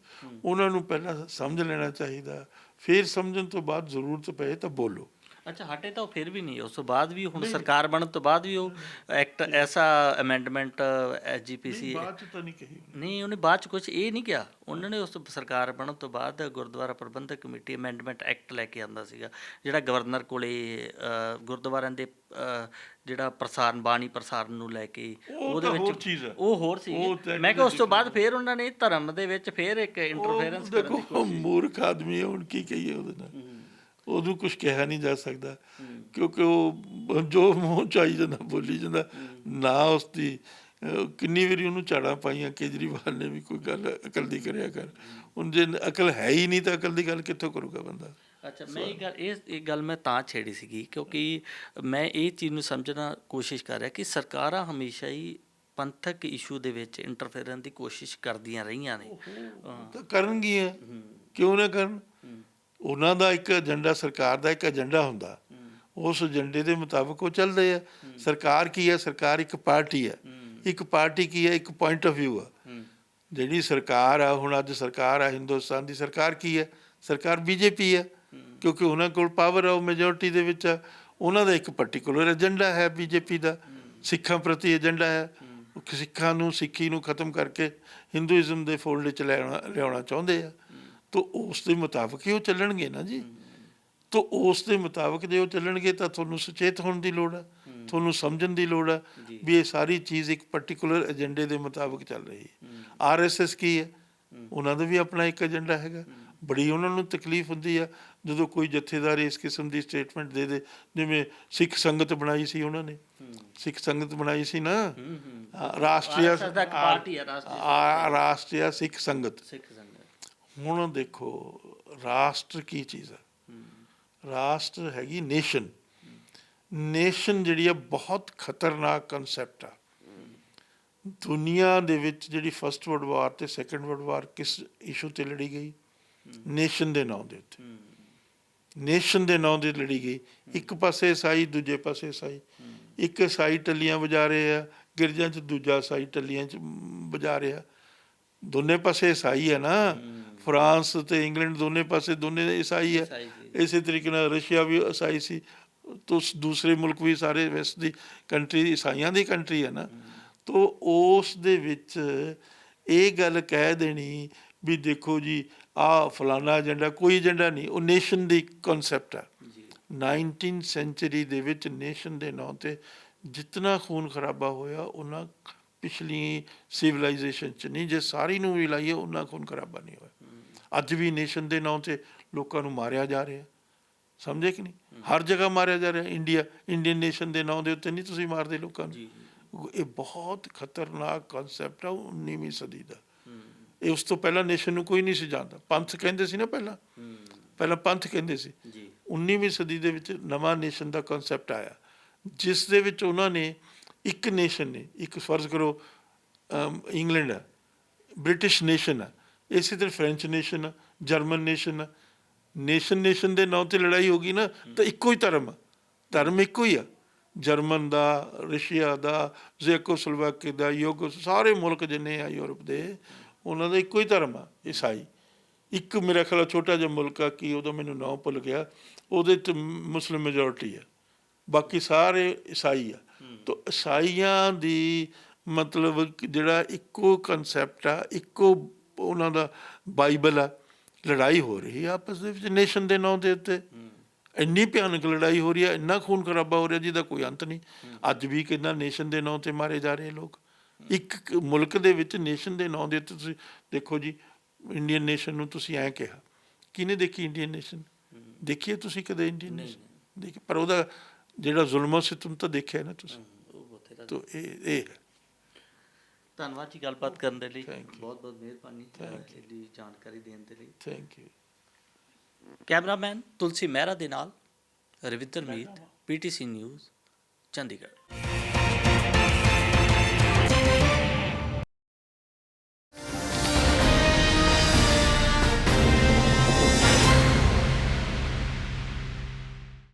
ਉਹਨਾਂ ਨੂੰ ਪਹਿਲਾਂ ਸਮਝ ਲੈਣਾ ਚਾਹੀਦਾ, ਫਿਰ ਸਮਝਣ ਤੋਂ ਬਾਅਦ ਜ਼ਰੂਰਤ ਪਏ ਤਾਂ ਬੋਲੋ। ਅੱਛਾ, ਹਟੇ ਤਾਂ ਉਹ ਫਿਰ ਵੀ ਨਹੀਂ, ਉਸ ਤੋਂ ਬਾਅਦ ਵੀ ਹੁਣ ਸਰਕਾਰ ਬਣਨ ਤੋਂ ਬਾਅਦ ਵੀ ਉਹ ਐਕਟ ਐਸਾ ਅਮੈਂਡਮੈਂਟ SGPC ਬਾਅਦ 'ਚ ਤਾਂ ਨਹੀਂ ਕਹੀ ਨਹੀਂ, ਉਹਨੇ ਬਾਅਦ 'ਚ ਕੁਛ ਇਹ ਨਹੀਂ ਕਿਹਾ। ਉਹਨਾਂ ਨੇ ਉਸ ਸਰਕਾਰ ਬਣਨ ਤੋਂ ਬਾਅਦ ਗੁਰਦੁਆਰਾ ਪ੍ਰਬੰਧਕ ਕਮੇਟੀ ਅਮੈਂਡਮੈਂਟ ਐਕਟ ਲੈ ਕੇ ਆਉਂਦਾ ਸੀਗਾ, ਜਿਹੜਾ ਗਵਰਨਰ ਕੋਲੇ ਗੁਰਦੁਆਰਿਆਂ ਦੇ ਜਿਹੜਾ ਪ੍ਰਸਾਰਨ, ਬਾਣੀ ਪ੍ਰਸਾਰਨ ਨੂੰ ਲੈ ਕੇ, ਉਹਦੇ ਵਿੱਚ ਉਹ ਹੋਰ ਸੀ। ਮੈਂ ਕਿਹਾ ਉਸ ਤੋਂ ਬਾਅਦ ਫਿਰ ਉਹਨਾਂ ਨੇ ਧਰਮ ਦੇ ਵਿੱਚ ਫਿਰ ਇੱਕ ਇੰਟਰਫੇਰੈਂਸ। ਦੇਖੋ ਮੂਰਖ ਆਦਮੀ ਹੈ, ਹੁਣ ਕੀ ਕਹੀਏ ਉਹਦੇ ਨਾਲ, ਉਦੋਂ ਕੁਛ ਕਿਹਾ ਨਹੀਂ ਜਾ ਸਕਦਾ, ਕਿਉਂਕਿ ਉਹ ਜੋ ਮੂੰਹ 'ਚ ਆਈ ਜਾਂਦਾ ਬੋਲੀ ਜਾਂਦਾ। ਨਾ ਉਸਦੀ ਕਿੰਨੀ ਵਾਰੀ ਉਹਨੂੰ ਝਾੜਾਂ ਪਾਈਆਂ ਕੇਜਰੀਵਾਲ ਨੇ ਵੀ, ਕੋਈ ਗੱਲ ਅਕਲ ਦੀ ਕਰਿਆ ਕਰ। ਹੁਣ ਜੇ ਅਕਲ ਹੈ ਹੀ ਨਹੀਂ ਤਾਂ ਅਕਲ ਦੀ ਗੱਲ ਕਿੱਥੋਂ ਕਰੂਗਾ ਬੰਦਾ? ਅੱਛਾ, ਮੈਂ ਇਹ ਗੱਲ ਮੈਂ ਤਾਂ ਛੇੜੀ ਸੀਗੀ ਕਿਉਂਕਿ ਮੈਂ ਇਹ ਚੀਜ਼ ਨੂੰ ਸਮਝਣਾ ਕੋਸ਼ਿਸ਼ ਕਰ ਰਿਹਾ ਕਿ ਸਰਕਾਰਾਂ ਹਮੇਸ਼ਾ ਹੀ ਪੰਥਕ ਇਸ਼ੂ ਦੇ ਵਿੱਚ ਇੰਟਰਫੇਰਨ ਦੀ ਕੋਸ਼ਿਸ਼ ਕਰਦੀਆਂ ਰਹੀਆਂ ਨੇ। ਤਾਂ ਕਰਨਗੀਆਂ, ਕਿਉਂ ਨਾ ਕਰਨ? ਉਹਨਾਂ ਦਾ ਇੱਕ ਏਜੰਡਾ, ਸਰਕਾਰ ਦਾ ਇੱਕ ਏਜੰਡਾ ਹੁੰਦਾ, ਉਸ ਏਜੰਡੇ ਦੇ ਮੁਤਾਬਕ ਉਹ ਚੱਲਦੇ ਆ। ਸਰਕਾਰ ਕੀ ਹੈ? ਸਰਕਾਰ ਇੱਕ ਪਾਰਟੀ ਹੈ। ਇੱਕ ਪਾਰਟੀ ਕੀ ਹੈ? ਇੱਕ ਪੁਆਇੰਟ ਆਫ ਵਿਊ ਆ। ਜਿਹੜੀ ਸਰਕਾਰ ਆ, ਹੁਣ ਅੱਜ ਸਰਕਾਰ ਆ ਹਿੰਦੁਸਤਾਨ ਦੀ, ਸਰਕਾਰ ਕੀ ਹੈ? ਸਰਕਾਰ BJP ਹੈ, ਕਿਉਂਕਿ ਉਹਨਾਂ ਕੋਲ ਪਾਵਰ ਆ, ਉਹ ਮੈਜੋਰਟੀ ਦੇ ਵਿੱਚ ਆ। ਉਹਨਾਂ ਦਾ ਇੱਕ ਪਰਟੀਕੂਲਰ ਏਜੰਡਾ ਹੈ BJP ਦਾ, ਸਿੱਖਾਂ ਪ੍ਰਤੀ ਏਜੰਡਾ ਹੈ। ਸਿੱਖਾਂ ਨੂੰ, ਸਿੱਖੀ ਨੂੰ ਖਤਮ ਕਰਕੇ ਹਿੰਦੂਇਜ਼ਮ ਦੇ ਫੋਲਡ 'ਚ ਲਿਆਉਣਾ ਚਾਹੁੰਦੇ ਆ। ਤਾਂ ਉਸ ਦੇ ਮੁਤਾਬਕ ਹੀ ਉਹ ਚੱਲਣਗੇ ਨਾ ਜੀ। ਤਾਂ ਉਸ ਦੇ ਮੁਤਾਬਕ ਜੇ ਉਹ ਚੱਲਣਗੇ ਤਾਂ ਤੁਹਾਨੂੰ ਸੁਚੇਤ ਹੋਣ ਦੀ ਲੋੜ ਆ, ਤੁਹਾਨੂੰ ਸਮਝਣ ਦੀ ਲੋੜ ਆ ਵੀ ਇਹ ਸਾਰੀ ਚੀਜ਼ ਇੱਕ ਪਰਟੀਕੂਲਰ ਏਜੰਡੇ ਦੇ ਮੁਤਾਬਕ ਚੱਲ ਰਹੀ ਹੈ। RSS ਕੀ ਹੈ? ਉਹਨਾਂ ਦਾ ਵੀ ਆਪਣਾ ਇੱਕ ਏਜੰਡਾ ਹੈਗਾ। ਬੜੀ ਉਹਨਾਂ ਨੂੰ ਤਕਲੀਫ ਹੁੰਦੀ ਆ ਜਦੋਂ ਕੋਈ ਜਥੇਦਾਰ ਇਸ ਕਿਸਮ ਦੀ ਸਟੇਟਮੈਂਟ ਦੇ ਦੇ। ਜਿਵੇਂ ਸਿੱਖ ਸੰਗਤ ਬਣਾਈ ਸੀ ਉਹਨਾਂ ਨੇ, ਸਿੱਖ ਸੰਗਤ ਬਣਾਈ ਸੀ ਨਾ, ਰਾਸ਼ਟਰੀय ਸਿੱਖ ਸੰਗਤ। ਹੁਣ ਦੇਖੋ ਰਾਸ਼ਟਰ ਕੀ ਚੀਜ਼ ਹੈ? ਰਾਸ਼ਟਰ ਹੈਗੀ ਨੇਸ਼ਨ। ਨੇਸ਼ਨ ਜਿਹੜੀ ਆ ਬਹੁਤ ਖਤਰਨਾਕ ਕਨਸੈਪਟ ਆ। ਦੁਨੀਆ ਦੇ ਵਿੱਚ ਜਿਹੜੀ ਫਸਟ ਵਰਲਡ ਵਾਰ ਅਤੇ ਸੈਕਿੰਡ ਵਰਲਡ ਵਾਰ ਕਿਸ ਇਸ਼ੂ 'ਤੇ ਲੜੀ ਗਈ? ਨੇਸ਼ਨ ਦੇ ਨਾਂ ਦੇ ਉੱਤੇ, ਨੇਸ਼ਨ ਦੇ ਨਾਂ 'ਤੇ ਲੜੀ ਗਈ। ਇੱਕ ਪਾਸੇ ਈਸਾਈ, ਦੂਜੇ ਪਾਸੇ ਈਸਾਈ। ਇੱਕ ਈਸਾਈ ਟੱਲੀਆਂ ਵਜਾ ਰਹੇ ਆ ਗਿਰਜਾਂ 'ਚ, ਦੂਜਾ ਈਸਾਈ ਟੱਲੀਆਂ 'ਚ ਵਜਾ ਰਿਹਾ। ਦੋਨੇ ਪਾਸੇ ਈਸਾਈ ਹੈ ਨਾ। ਫਰਾਂਸ ਅਤੇ ਇੰਗਲੈਂਡ ਦੋਨੇ ਪਾਸੇ ਦੋਨੇ ਈਸਾਈ ਹੈ। ਇਸੇ ਤਰੀਕੇ ਨਾਲ ਰਸ਼ੀਆ ਵੀ ਈਸਾਈ ਸੀ। ਤੋ ਦੂਸਰੇ ਮੁਲਕ ਵੀ ਸਾਰੇ ਵੈਸਟ ਦੀ ਕੰਟਰੀ ਈਸਾਈਆਂ ਦੀ ਕੰਟਰੀ ਹੈ ਨਾ। ਤੋ ਉਸ ਦੇ ਵਿੱਚ ਇਹ ਗੱਲ ਕਹਿ ਦੇਣੀ ਵੀ ਦੇਖੋ ਜੀ ਆਹ ਫਲਾਣਾ ਏਜੰਡਾ, ਕੋਈ ਏਜੰਡਾ ਨਹੀਂ, ਉਹ ਨੇਸ਼ਨ ਦੀ ਕਨਸੈਪਟ ਆ। 19th ਸੈਂਚੁਰੀ ਦੇ ਵਿੱਚ ਨੇਸ਼ਨ ਦੇ ਨਾਂ ਤੇ ਜਿਤਨਾ ਖੂਨ ਖਰਾਬਾ ਹੋਇਆ ਉਹਨਾਂ ਪਿਛਲੀ ਸਿਵਲਾਈਜੇਸ਼ਨ 'ਚ ਨਹੀਂ, ਜੇ ਸਾਰੀ ਨੂੰ ਵੀ ਲਾਈਏ ਉਹਨਾਂ ਖੂਨ ਖਰਾਬਾ ਨਹੀਂ ਹੋਇਆ। ਅੱਜ ਵੀ ਨੇਸ਼ਨ ਦੇ ਨਾਂ ਤੇ ਲੋਕਾਂ ਨੂੰ ਮਾਰਿਆ ਜਾ ਰਿਹਾ, ਸਮਝੇ ਕਿ ਨਹੀਂ? ਹਰ ਜਗ੍ਹਾ ਮਾਰਿਆ ਜਾ ਰਿਹਾ। ਇੰਡੀਅਨ ਨੇਸ਼ਨ ਦੇ ਨਾਂ ਦੇ ਉੱਤੇ ਨਹੀਂ ਤੁਸੀਂ ਮਾਰਦੇ ਲੋਕਾਂ ਨੂੰ। ਇਹ ਬਹੁਤ ਖਤਰਨਾਕ ਕਨਸੈਪਟ ਆ 19ਵੀਂ ਸਦੀ ਦਾ। ਇਹ ਉਸ ਤੋਂ ਪਹਿਲਾਂ ਨੇਸ਼ਨ ਨੂੰ ਕੋਈ ਨਹੀਂ ਸੀ ਜਾਣਦਾ। ਪੰਥ ਕਹਿੰਦੇ ਸੀ ਨਾ, ਪਹਿਲਾਂ ਪੰਥ ਕਹਿੰਦੇ ਸੀ। 19ਵੀਂ ਸਦੀ ਦੇ ਵਿੱਚ ਨਵਾਂ ਨੇਸ਼ਨ ਦਾ ਕਨਸੈਪਟ ਆਇਆ, ਜਿਸ ਦੇ ਵਿੱਚ ਉਹਨਾਂ ਨੇ ਇੱਕ ਨੇਸ਼ਨ ਨੇ, ਇੱਕ ਫਰਜ਼ ਕਰੋ ਇੰਗਲੈਂਡ ਆ, ਬ੍ਰਿਟਿਸ਼ ਨੇਸ਼ਨ ਆ, ਇਸੇ ਤਰ੍ਹਾਂ ਫਰੈਂਚ ਨੇਸ਼ਨ ਆ, ਜਰਮਨ ਨੇਸ਼ਨ ਆ। ਨੇਸ਼ਨ ਦੇ ਨਾਂ 'ਤੇ ਲੜਾਈ ਹੋ ਗਈ ਨਾ, ਤਾਂ ਇੱਕੋ ਹੀ ਧਰਮ ਆ, ਧਰਮ ਇੱਕੋ ਹੀ ਆ। ਜਰਮਨ ਦਾ, ਰਸ਼ੀਆ ਦਾ, ਜ਼ੈਕੋਸਲੋਵਾਕੀ ਦਾ, ਸਾਰੇ ਮੁਲਕ ਜਿੰਨੇ ਆ ਯੂਰਪ ਦੇ, ਉਹਨਾਂ ਦਾ ਇੱਕੋ ਹੀ ਧਰਮ ਆ, ਈਸਾਈ। ਇੱਕ ਮੇਰਾ ਖਿਆਲ ਛੋਟਾ ਜਿਹਾ ਮੁਲਕ ਆ, ਕੀ ਉਹਦਾ ਮੈਨੂੰ ਨਾਂ ਭੁੱਲ ਗਿਆ, ਉਹਦੇ 'ਚ ਮੁਸਲਿਮ ਮੈਜੋਰਟੀ ਆ, ਬਾਕੀ ਸਾਰੇ ਈਸਾਈ ਆ। ਤਾਂ ਈਸਾਈਆਂ ਦੀ ਮਤਲਬ ਜਿਹੜਾ ਇੱਕੋ ਕਨਸੈਪਟ ਆ, ਇੱਕੋ ਉਹਨਾਂ ਦਾ ਬਾਈਬਲ ਆ। ਲੜਾਈ ਹੋ ਰਹੀ ਆ ਆਪਸ ਦੇ ਵਿੱਚ ਨੇਸ਼ਨ ਦੇ ਨਾਂ ਦੇ ਉੱਤੇ, ਇੰਨੀ ਭਿਆਨਕ ਲੜਾਈ ਹੋ ਰਹੀ ਹੈ, ਇੰਨਾ ਖੂਨ ਖਰਾਬਾ ਹੋ ਰਿਹਾ ਜਿਹਦਾ ਕੋਈ ਅੰਤ ਨਹੀਂ। ਅੱਜ ਵੀ ਕਹਿੰਦਾ ਨੇਸ਼ਨ ਦੇ ਨਾਂ 'ਤੇ ਮਾਰੇ ਜਾ ਰਹੇ ਲੋਕ। ਇੱਕ ਮੁਲਕ ਦੇ ਵਿੱਚ ਨੇਸ਼ਨ ਦੇ ਨਾਂ ਦੇ ਉੱਤੇ ਤੁਸੀਂ ਦੇਖੋ ਜੀ, ਇੰਡੀਅਨ ਨੇਸ਼ਨ ਨੂੰ ਤੁਸੀਂ ਐਂ ਕਿਹਾ, ਕਿਹਨੇ ਦੇਖੀ ਇੰਡੀਅਨ ਨੇਸ਼ਨ? ਦੇਖੀਏ ਤੁਸੀਂ ਕਦੇ ਇੰਡੀਅਨ ਨੇਸ਼ਨ? ਦੇਖੀ, ਪਰ ਉਹਦਾ ਜਿਹੜਾ ਜ਼ੁਲਮ ਸਿਤਮ ਤਾਂ ਦੇਖਿਆ ਨਾ ਤੁਸੀਂ। ਤਾਂ ਇਹ ਹੈ। ਧੰਨਵਾਦ ਜੀ ਗੱਲਬਾਤ ਕਰਨ ਦੇ ਲਈ, ਬਹੁਤ ਬਹੁਤ ਮਿਹਰਬਾਨੀ ਇਹਦੀ ਜਾਣਕਾਰੀ ਦੇਣ ਦੇ ਲਈ। Thank you. ਕੈਮਰਾਮੈਨ ਤੁਲਸੀ ਮਹਿਰਾ ਦੇ ਨਾਲ ਰਵਿੰਦਰ ਮੀਤ, PTC ਨਿਊਜ਼, ਚੰਡੀਗੜ੍ਹ।